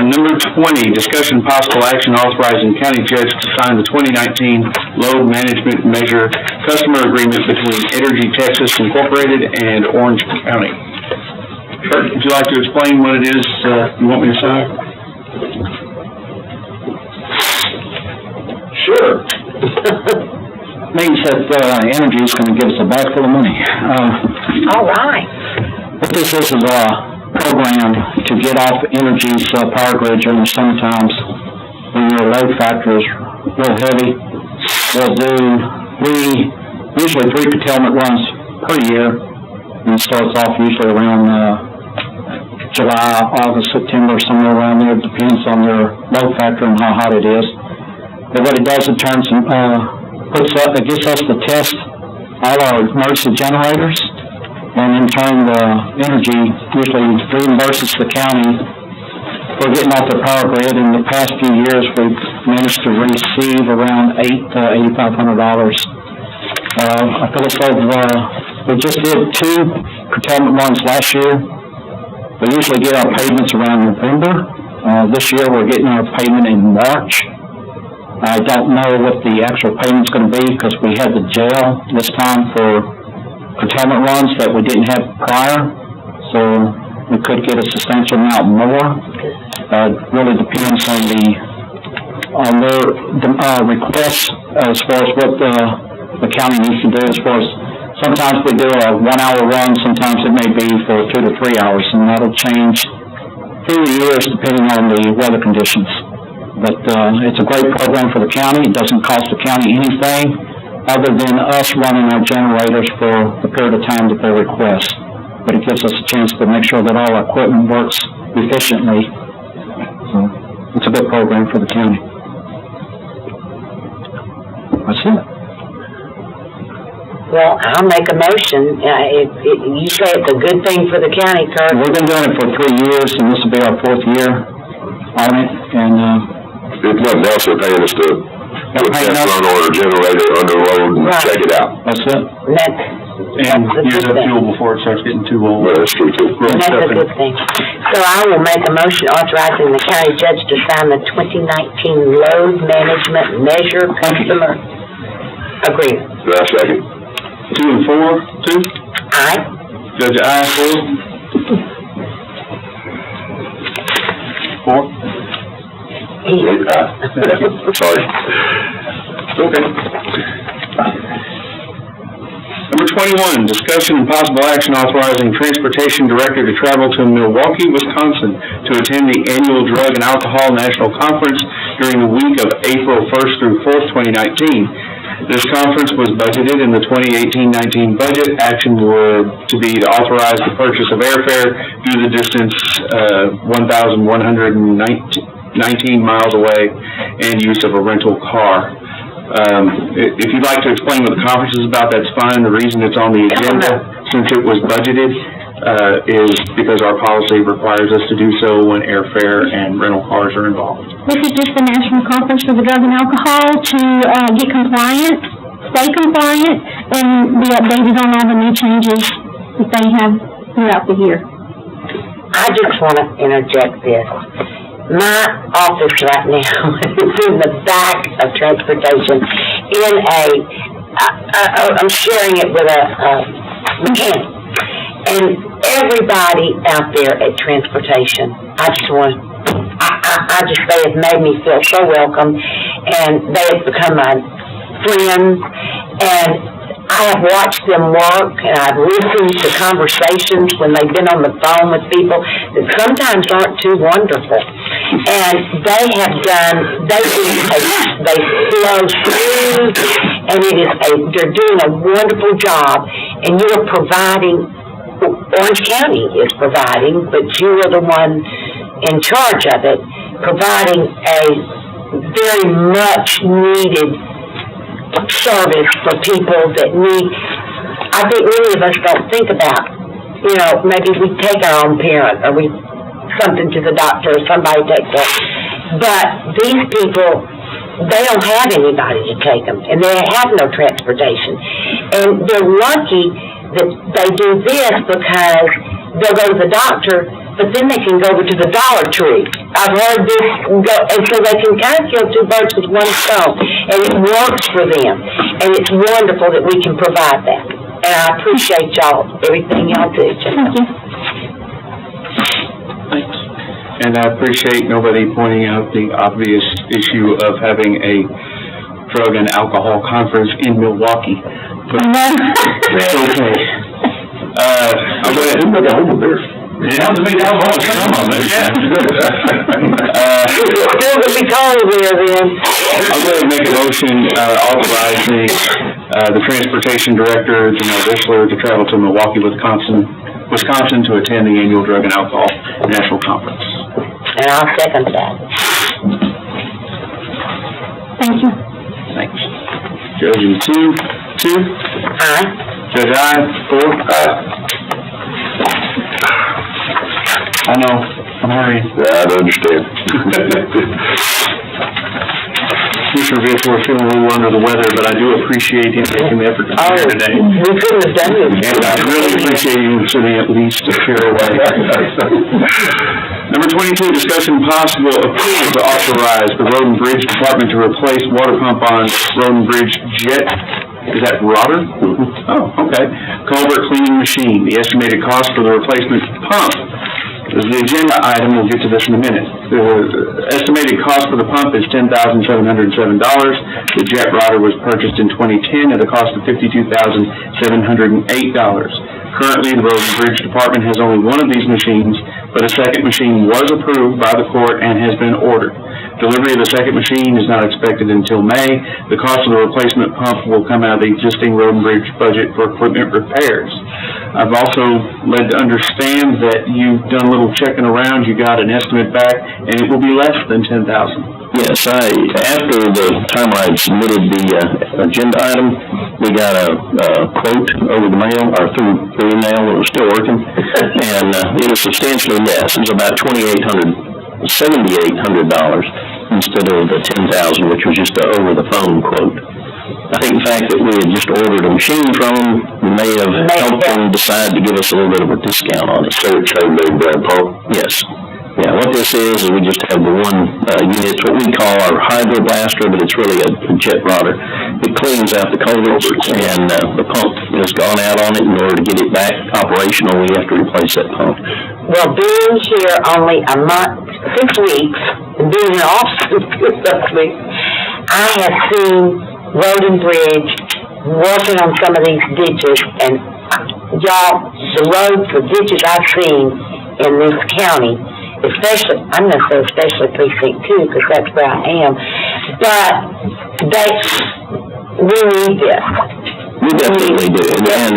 Number 20, discussion possible action authorizing county judge to sign the 2019 load management measure customer agreement between Energy Texas Incorporated and Orange County. Kurt, would you like to explain what it is you want me to sign? Sure. Means that, Energy is gonna give us a bag full of money. All right. What this is a program to get off Energy's power grid during the summer times when your load factor is real heavy. We'll do usually 3 curtailment runs per year, and it starts off usually around July, August, September, somewhere around there. It depends on your load factor and how hot it is. But what it does, it turns it gets us to test all our emergency generators. And in turn, the Energy usually reimburses the county for getting off the power grid. In the past few years, we've managed to receive around $800 to $8,500. I feel as though, we just did 2 curtailment runs last year. We usually get our payments around November. This year, we're getting our payment in March. I don't know what the actual payment's gonna be because we had the jail this time for curtailment runs that we didn't have prior, so we could get a substantial amount more. Really depends on their requests as far as what the county needs to do. As far as sometimes we do a 1-hour run, sometimes it may be for 2 to 3 hours, and that'll change through the years depending on the weather conditions. But it's a great program for the county. It doesn't cost the county anything other than us running our generators for the period of time that they request. But it gives us a chance to make sure that all our equipment works efficiently. So it's a good program for the county. That's it. Well, I'll make a motion. You say it's a good thing for the county, Kurt. We've been doing it for 3 years, and this will be our 4th year on it. And If nothing else, they're paying us to do a test run on a generator under load and Right. check it out. that's it. And use up fuel before it starts getting too old. Well, that's true too. That's a good thing. So I will make a motion authorizing the county judge to sign the 2019 load management measure customer agreement. And I'll second. 2 and 4, 2? Aye. Judge, aye, 4? 4? Sorry. Okay. Number 21, discussion and possible action authorizing transportation director to travel to Milwaukee, Wisconsin to attend the annual Drug and Alcohol National Conference during the week of April 1st through 4th, 2019. This conference was budgeted in the 2018-19 budget. Action were to be to authorize the purchase of airfare due to the distance 1,119 miles away and use of a rental car. If you'd like to explain what the conference is about, that's fine. The reason it's on the agenda, since it was budgeted, is because our policy requires us to do so when airfare and rental cars are involved. This is just the National Conference for the Drug and Alcohol to get compliant, stay compliant, and be updated on all the new changes that they have throughout the year. I just want to interject this. My office right now is in the back of transportation I'm sharing it with a mechanic. And everybody out there at transportation, I just they have made me feel so welcome, and they have become my friends, and I have watched them work, and I've listened to conversations when they've been on the phone with people that sometimes aren't too wonderful. And they flow smooth, and they're doing a wonderful job, and you are providing, Orange County is providing, but you are the one in charge of it, providing a very much needed service for people that need. I think many of us don't think about, maybe we take our own parent or something to the doctor or somebody takes us. But these people, they don't have anybody to take them, and they have no transportation. And they're lucky that they do this because they'll go to the doctor, but then they can go over to the Dollar Tree. I've heard this go, and so they can kind of kill two birds with one stone, and it works for them. And it's wonderful that we can provide that. And I appreciate everything y'all do. Thank you. Thanks. And I appreciate nobody pointing out the obvious issue of having a drug and alcohol conference in Milwaukee. But it's okay. I'll go ahead and make a whole beer. It helps me down all the time on this. Still gonna be cold there then. I'll go ahead and make a motion authorizing the transportation director, Janelle Dishler, to travel to Milwaukee, Wisconsin to attend the annual Drug and Alcohol National Conference. And I'll second that. Thank you. Thanks. Judge in two. Aye. Judge aye, 4. I know, I'm hurrying. Yeah, I understand. Commissioner Vitz, we're feeling a little under the weather, but I do appreciate him making the effort to be here today. We couldn't have done it. And I really appreciate you sitting at least a chair away. Number 22, discussion possible approval to authorize the Road and Bridge Department to replace water pump on Road and Bridge jet. Is that Rotter? Oh, okay. Culvert cleaning machine. The estimated cost for the replacement pump is the agenda item. We'll get to this in a minute. The estimated cost for the pump is $10,707. The jet rotter was purchased in 2010 at a cost of $52,708. Currently, the Road and Bridge Department has only one of these machines, but a second machine was approved by the court and has been ordered. Delivery of the second machine is not expected until May. The cost of the replacement pump will come out of the existing Road and Bridge budget for equipment repairs. I've also led to understand that you've done a little checking around. You got an estimate back, and it will be less than $10,000. Yes, after the time I submitted the agenda item, we got a quote over the mail, or through email. It was still working, and it was substantially less. It was about $7,800 instead of the $10,000, which was just an over-the-phone quote. I think the fact that we had just ordered a machine from them may have helped them decide to give us a little bit of a discount on it. So it's a big brand pump? Yes. Yeah, what this is we just have the one unit. It's what we call our hydro blaster, but it's really a jet rotter. It cleans out the culverts, and the pump has gone out on it. In order to get it back operational, we have to replace that pump. Well, being here only a month, 6 weeks, and being in Austin for 6 weeks, I have seen Road and Bridge working on some of these ditches, and y'all, the roads, the ditches I've seen in this county especially, I'm gonna say especially precinct 2, because that's where I am, but we need this. We definitely do, and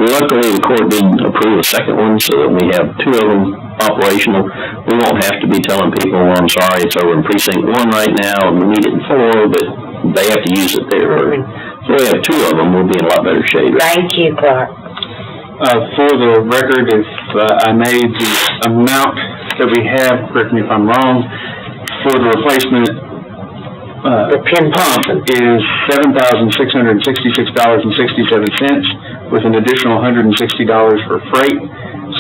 luckily the court did approve a second one, so that we have 2 of them operational. We won't have to be telling people, well, I'm sorry, it's over in precinct 1 right now, and we need it in 4, but they have to use it there. So we have 2 of them, we'll be in a lot better shape. Thank you, Clark. For the record, if I may, the amount that we have, correct me if I'm wrong, for the replacement The pin pump is $7,666.67, with an additional $160 for freight.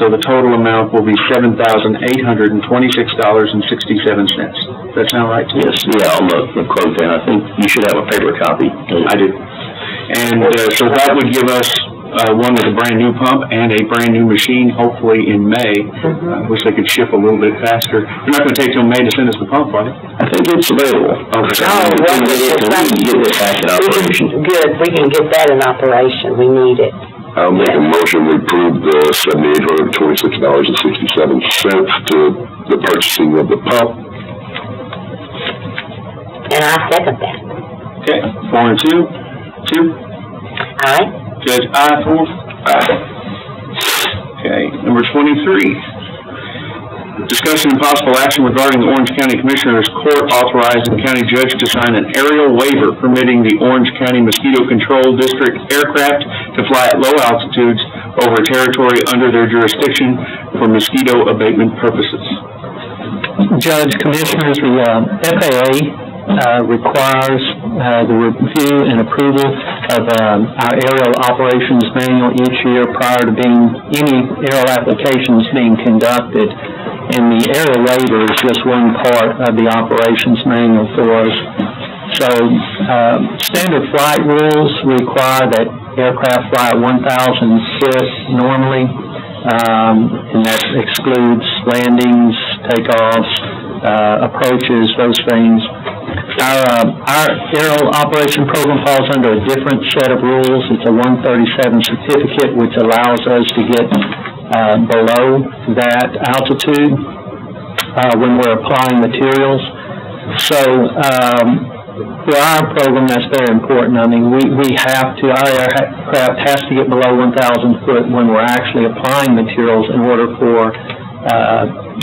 So the total amount will be $7,826.67. Does that sound right to you? Yes, yeah, on the quote there, I think you should have a paper copy. I do. And so that would give us one with a brand new pump and a brand new machine, hopefully in May. Wish they could ship a little bit faster. They're not going to take till May to send us the pump, are they? I think it's available. Okay. Oh, We can get it back in operation. Good, we can get that in operation, we need it. I'll make a motion, we approve the $7,826.67 to the purchasing of the pump. And I second that. Okay, 4 and 2. 2. Aye? Judge, aye, 4. Aye. Okay, number 23. Discussion and possible action regarding the Orange County Commissioners Court authorizing county judge to sign an aerial waiver permitting the Orange County Mosquito Control District aircraft to fly at low altitudes over a territory under their jurisdiction for mosquito abatement purposes. Judge, Commissioners, the FAA requires the review and approval of our aerial operations manual each year prior to any aerial applications being conducted. And the aerial waiver is just one part of the operations manual for us. So standard flight rules require that aircraft fly at 1,000 feet normally, and that excludes landings, takeoffs, approaches, those things. Our aerial operation program falls under a different set of rules. It's a 137 certificate, which allows us to get below that altitude when we're applying materials. So for our program, that's very important. I mean, our aircraft has to get below 1,000 foot when we're actually applying materials in order for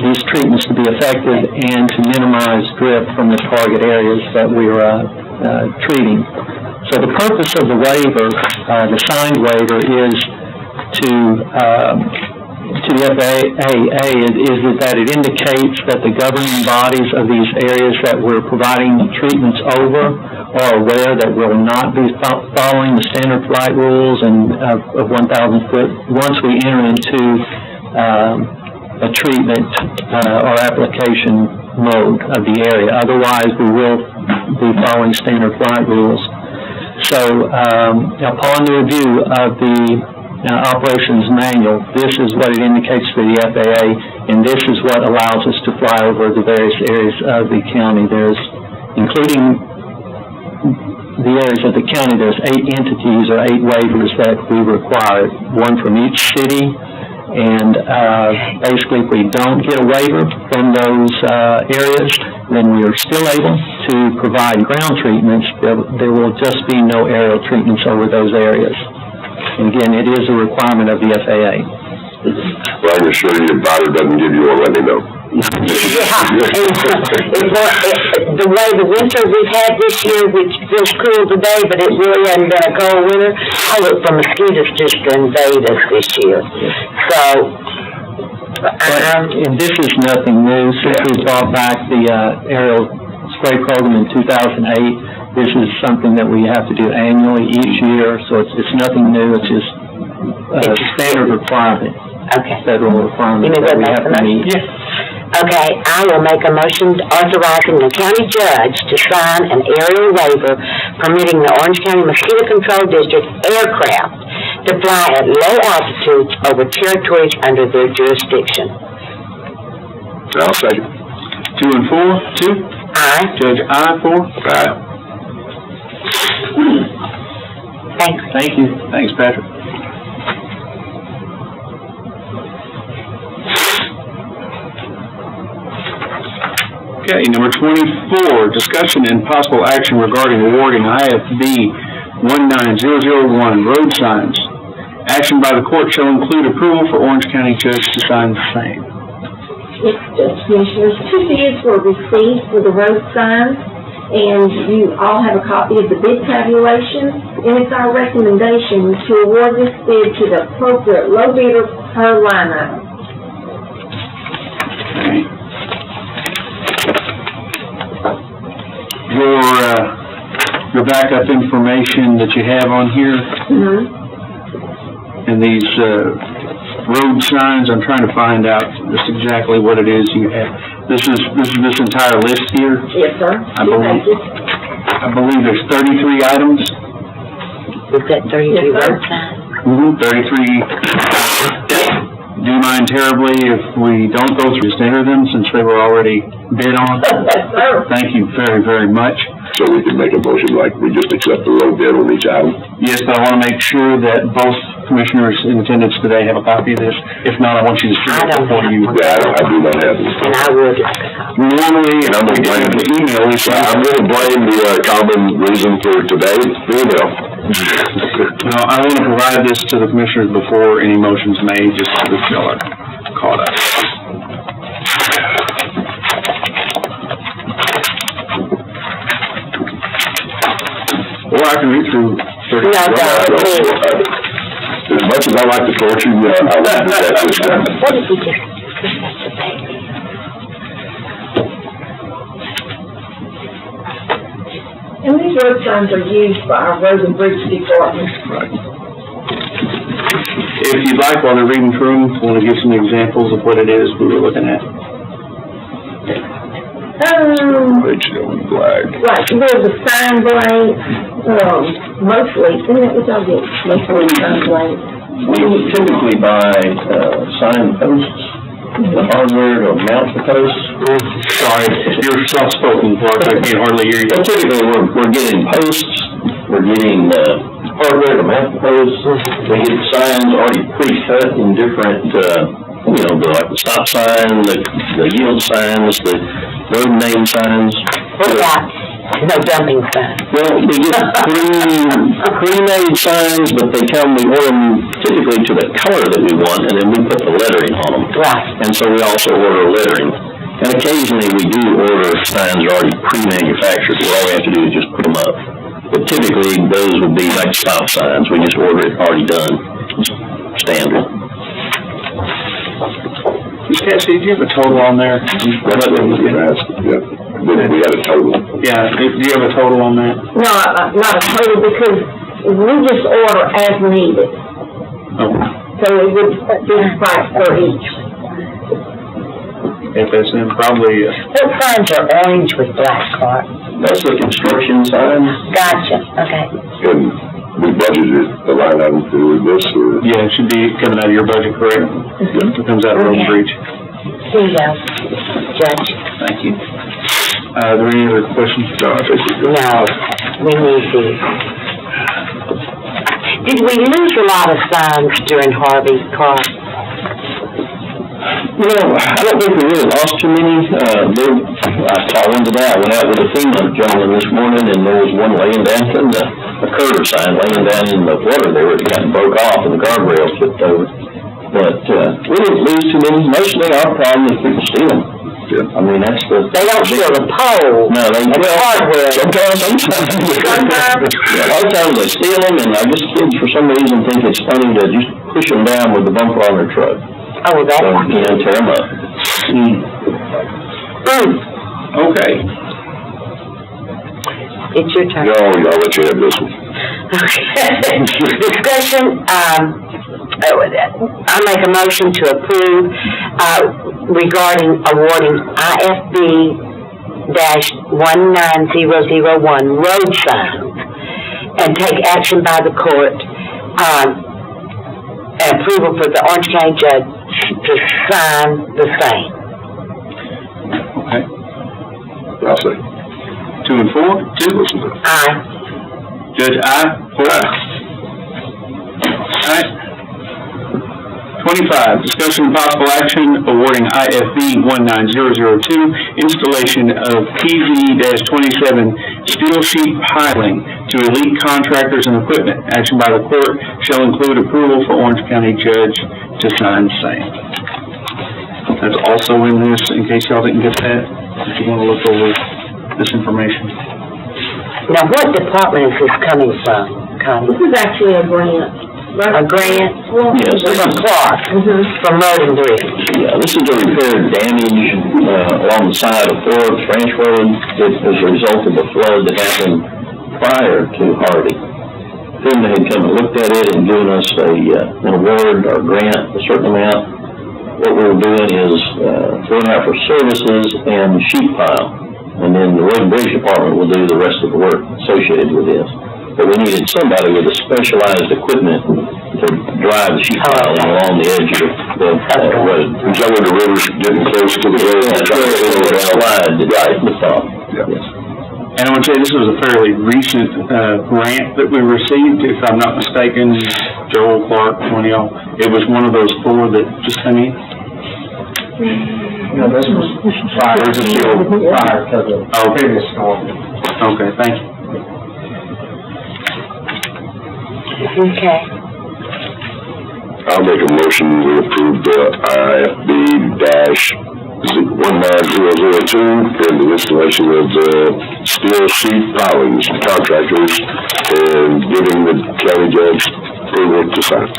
these treatments to be effective and to minimize drift from the target areas that we are treating. So the purpose of the waiver, the signed waiver, is to the FAA is that it indicates that the governing bodies of these areas that we're providing treatments over are aware that we'll not be following the standard flight rules and of 1,000 foot once we enter into a treatment or application mode of the area. Otherwise, we will be following standard flight rules. So upon the review of the operations manual, this is what it indicates to the FAA, and this is what allows us to fly over the various areas of the county. Including the areas of the county, there's 8 entities or 8 waivers that we require, one from each city. And basically, if we don't get a waiver from those areas, then we are still able to provide ground treatments. There will just be no aerial treatments over those areas. And again, it is a requirement of the FAA. Well, I can assure you, if Bobby doesn't give you one, let me know. The way the winter we've had this year, which feels cool today, but it really hasn't been a cold winter, I look for mosquitoes just to invade us this year. So, and this is nothing new. Since we brought back the aerial spray program in 2008, this is something that we have to do annually each year, so it's nothing new. It's just a standard requirement, federal requirement that we have to meet. Okay, I will make a motion authorizing the county judge to sign an aerial waiver permitting the Orange County Mosquito Control District aircraft to fly at low altitudes over territories under their jurisdiction. I'll second. 2 and 4. 2. Aye. Judge, aye. 4. Aye. Thanks. Thank you. Thanks, Patrick. Okay, number 24, discussion and possible action regarding awarding IFB 19001 road signs. Action by the court shall include approval for Orange County Judge to sign the same. Yes, Judge Commissioners, 2 bids were received for the road signs, and you all have a copy of the bid tabulation, and it's our recommendation to award this bid to the appropriate low bidder per line item. Okay. Your backup information that you have on here, and these, road signs, I'm trying to find out just exactly what it is you have. This is this entire list here? Yes, sir. I believe there's 33 items. We've got 33 road signs. 33. Do you mind terribly if we don't go through just enter them since they were already bid on? Yes, sir. Thank you very, very much. So we can make a motion like we just accept the low bid on each item? Yes, but I want to make sure that both commissioners in attendance today have a copy of this. If not, I want you to see I it don't before have you. one. Yeah, I do not have it. And I would like a copy. Normally, And I'm gonna blame the email, I'm gonna blame the, common reason for today, email. no, I want to provide this to the commissioners before any motions made, just so that y'all are caught up. Or I can read through 30. No, As much as I like to torture you, I won't do that this time. What did we just? And these road signs are used by our road and bridge department. Right. If you'd like, while they're reading through them, I want to give some examples of what it is we were looking at. Bridge showing flag. Right, there's a sign blank, mostly, isn't that what y'all get? Mostly sign blank. We typically buy, sign posts, the hardware to mount the posts. Sorry, you're soft-spoken, Clark, I can't hardly hear you. Well, typically, we're getting posts, we're getting, hardware to mount the posts. We get signs already pre-cut in different, like the stop sign, the yield signs, the road name signs. What about, no dumping signs? Well, we get pre-made signs, but we order them typically to the color that we want, and then we put the lettering on them. Right. And so we also order lettering. And occasionally we do order signs already pre-manufactured, where all we have to do is just put them up. But typically, those would be like stop signs. We just order it already done, standard. Cassie, do you have a total on there? That's what we asked, yeah. We had a total. Yeah, do you have a total on that? No, not a total, because we just order as needed. Oh, So it would be a price for each. FSM probably, What signs are orange with black, Clark? That's the construction signs. Gotcha, okay. And we budgeted the line item for this, or? yeah, it should be coming out of your budget, correct? It comes out of Road and Bridge. Here you go, Judge. Thank you. Are there any other questions? No, I think we're good. No, we need these. Did we lose a lot of signs during Harvey, Clark? I don't think we really lost too many. I saw one today. I went out with a FEMA gentleman this morning, and there was one laying down in a curb sign laying down in the water there. It got broke off and the guardrail flipped over. But, we didn't lose too many. Mostly our problem is people steal them. Yeah. I mean, that's the... They don't steal the pole. No, they... And the hardware. Sometimes. Yeah, a lot of times they steal them, and I guess kids for some reason think it's funny to just push them down with the bumper on their truck. Oh, that's... So, tear them up. Okay. It's your turn. No, I'll let you have this one. Okay. Discussion, I make a motion to approve, regarding awarding IFB-19001 road signs and take action by the court, approval for the Orange County judge to sign the same. Okay. I'll say. 2 and 4? 2. Aye. Judge, aye? 4? Alright. 25, discussion and possible action awarding IFB 19002 installation of PZ-27 steel sheet piling to elite contractors and equipment. Action by the court shall include approval for Orange County Judge to sign same. That's also in this, in case y'all didn't get that, if you want to look over this information. Now, what department is this coming from, Connie? This is actually a grant. A grant? Yes. From Clark, from Road and Bridge. Yeah, this is to repair damage, along the side of Ford Branch Road that as a result of the flood that happened prior to Harvey. FEMA had come and looked at it and given us an award or grant, a certain amount. What we were doing is, going out for services and sheet pile. And then the Road and Bridge Department will do the rest of the work associated with this. But we needed somebody with a specialized equipment to drive the sheet pile along the edge of the road. Is that where the river's getting close to the road? Slide to the top. Yeah. Yes. And I would say this was a fairly recent, grant that we received, if I'm not mistaken, Joel, Clark, one of y'all. It was one of those four that just came in? No, this was prior to the previous storm. Okay, thank you. Okay. I'll make a motion to approve the IFB-19002 and the installation of steel sheet pilings to contractors and giving the county judge approval to sign.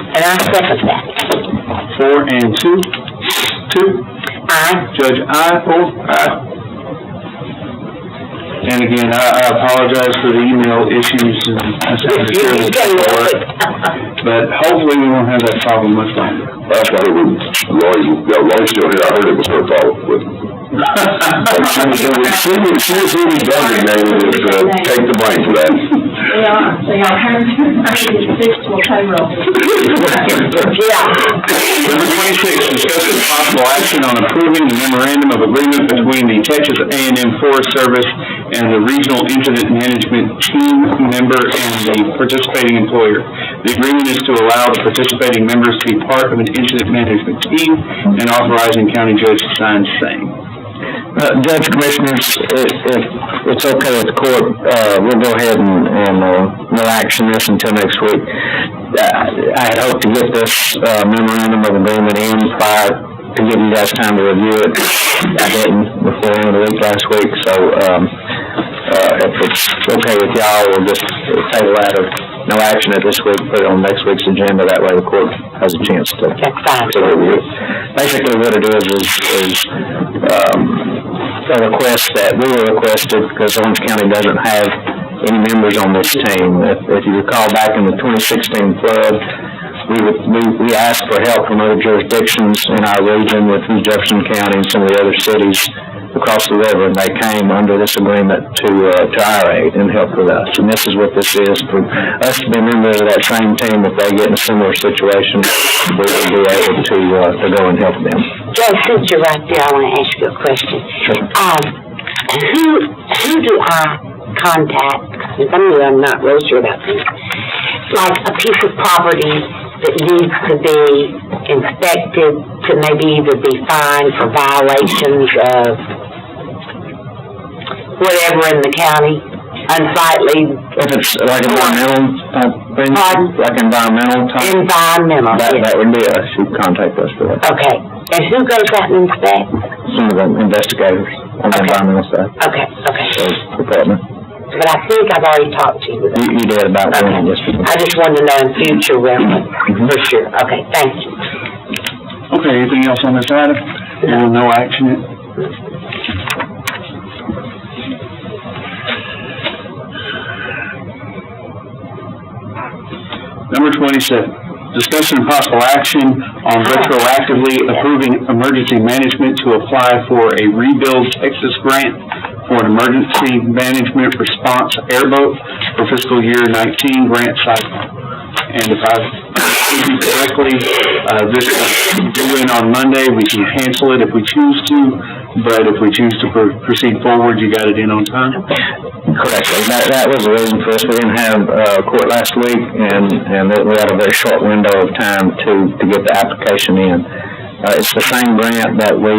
And I second that. 4 and 2? 2? Aye. Judge, aye. 4? Aye. And again, I apologize for the email issues and but hopefully we won't have that problem much longer. That's why Roy's still here. I heard it was her fault, but. She was really designated to take the blame for that. They are having to payroll. Yeah. Number 26, discussion of possible action on approving the memorandum of agreement between the Texas A&M Forest Service and the Regional Incident Management Team member and the participating employer. The agreement is to allow the participating members to be part of an incident management team and authorizing county judge to sign same. Judge, Commissioners, if it's okay with the court, we'll go ahead and no action this until next week. I had hoped to get this memorandum of agreement in prior to give you guys time to review it. I didn't before the end of the week last week, so if it's okay with y'all, we'll just table that or no action at this week, put it on next week's agenda. That way the court has a chance to review it. Basically what it is a request that we were requested because Orange County doesn't have any members on this team. If you recall back in the 2016 flood, we asked for help from other jurisdictions in our region with Jefferson County and some of the other cities across the river, and they came under this agreement to our aid and help with us. And this is what this is, for us to be members of that same team. If they get in a similar situation, we will be able to go and help them. Joe, since you're right there, I want to ask you a question. Sure. Who do I contact? Because I'm not really sure about this. Like a piece of property that needs to be inspected to maybe either be fined for violations of whatever in the county, unsightly. If it's like environmental type thing? Pardon? Like environmental type? Environmental, yes. That would be us. You contact us for that. Okay. And who goes out and inspects? Some of the investigators on the environmental side. Okay. So, department. But I think I've already talked to you. You did about that. I just wanted to know in future reference, for sure. Okay, thank you. Okay, anything else on this item? No action? Number 27, discussion and possible action on retroactively approving emergency management to apply for a Rebuild Texas grant for an emergency management response airboat for fiscal year 19 grant cycle. And if I see correctly, this is due in on Monday. We can cancel it if we choose to, but if we choose to proceed forward, you got it in on time? Correctly. That was the reason for us. We didn't have, court last week, and we had a very short window of time to get the application in. It's the same grant that we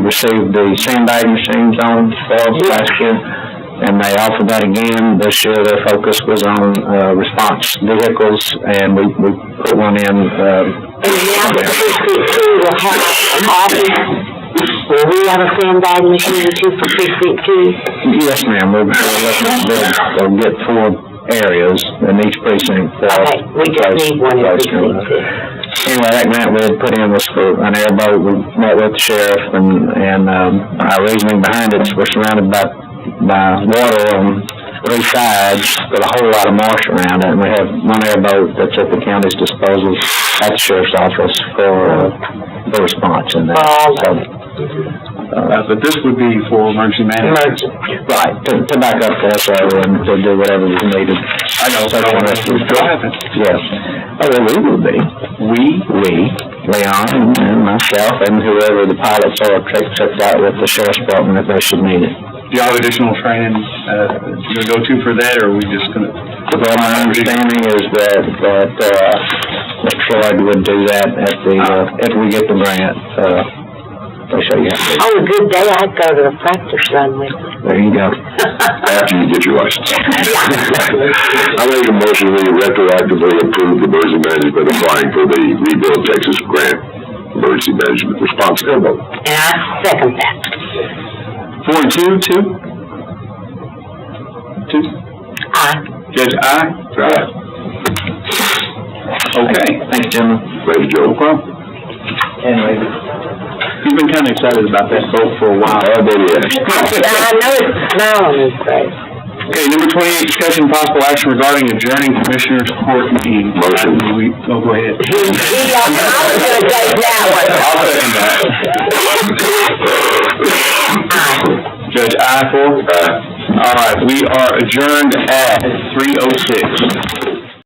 received the sandbag machines on for last year, and they offered that again. This year, their focus was on, response vehicles, and we put one in, And now the precinct two will have an office. Will we have a sandbag machine too for precinct two? yes, ma'am, we'll get 4 areas in each precinct. Okay, we just need one in precinct two. Anyway, that grant we had put in was for an airboat. We met with the sheriff, and our reasoning behind it is we're surrounded by water on 3 sides with a whole lot of marsh around it, and we have one airboat that's at the county's disposal at the sheriff's office for response in that. But this would be for emergency management. Right, to back up the SO and to do whatever is needed. I know, so I don't want to drive it. Yes. Oh, well, we will be. We, Leon and myself and whoever the pilots are, checked out with the sheriff's department if they should need it. Do you have additional training, to go to for that, or are we just gonna? Well, my understanding is that Mr. Floyd would do that if we get the grant, they'll show you how to do it. On a good day, I'd go to the practice run with you. There you go. After you get your license. I make a motion we retroactively approve the emergency management applying for the Rebuild Texas Grant Emergency Management Response Airboat. And I second that. 4 and 2? Aye. Judge, aye? Right. Okay. Thanks, gentlemen. Thank you, Joe. No problem. He's been kinda excited about that boat for a while. I know it's a smile on his face. Okay, number 28, discussion possible action regarding adjourning Commissioners Court meeting. Motion. Go ahead. I was gonna take that one. I'll second that. Judge, aye for? Aye. All right, we are adjourned at 3:06.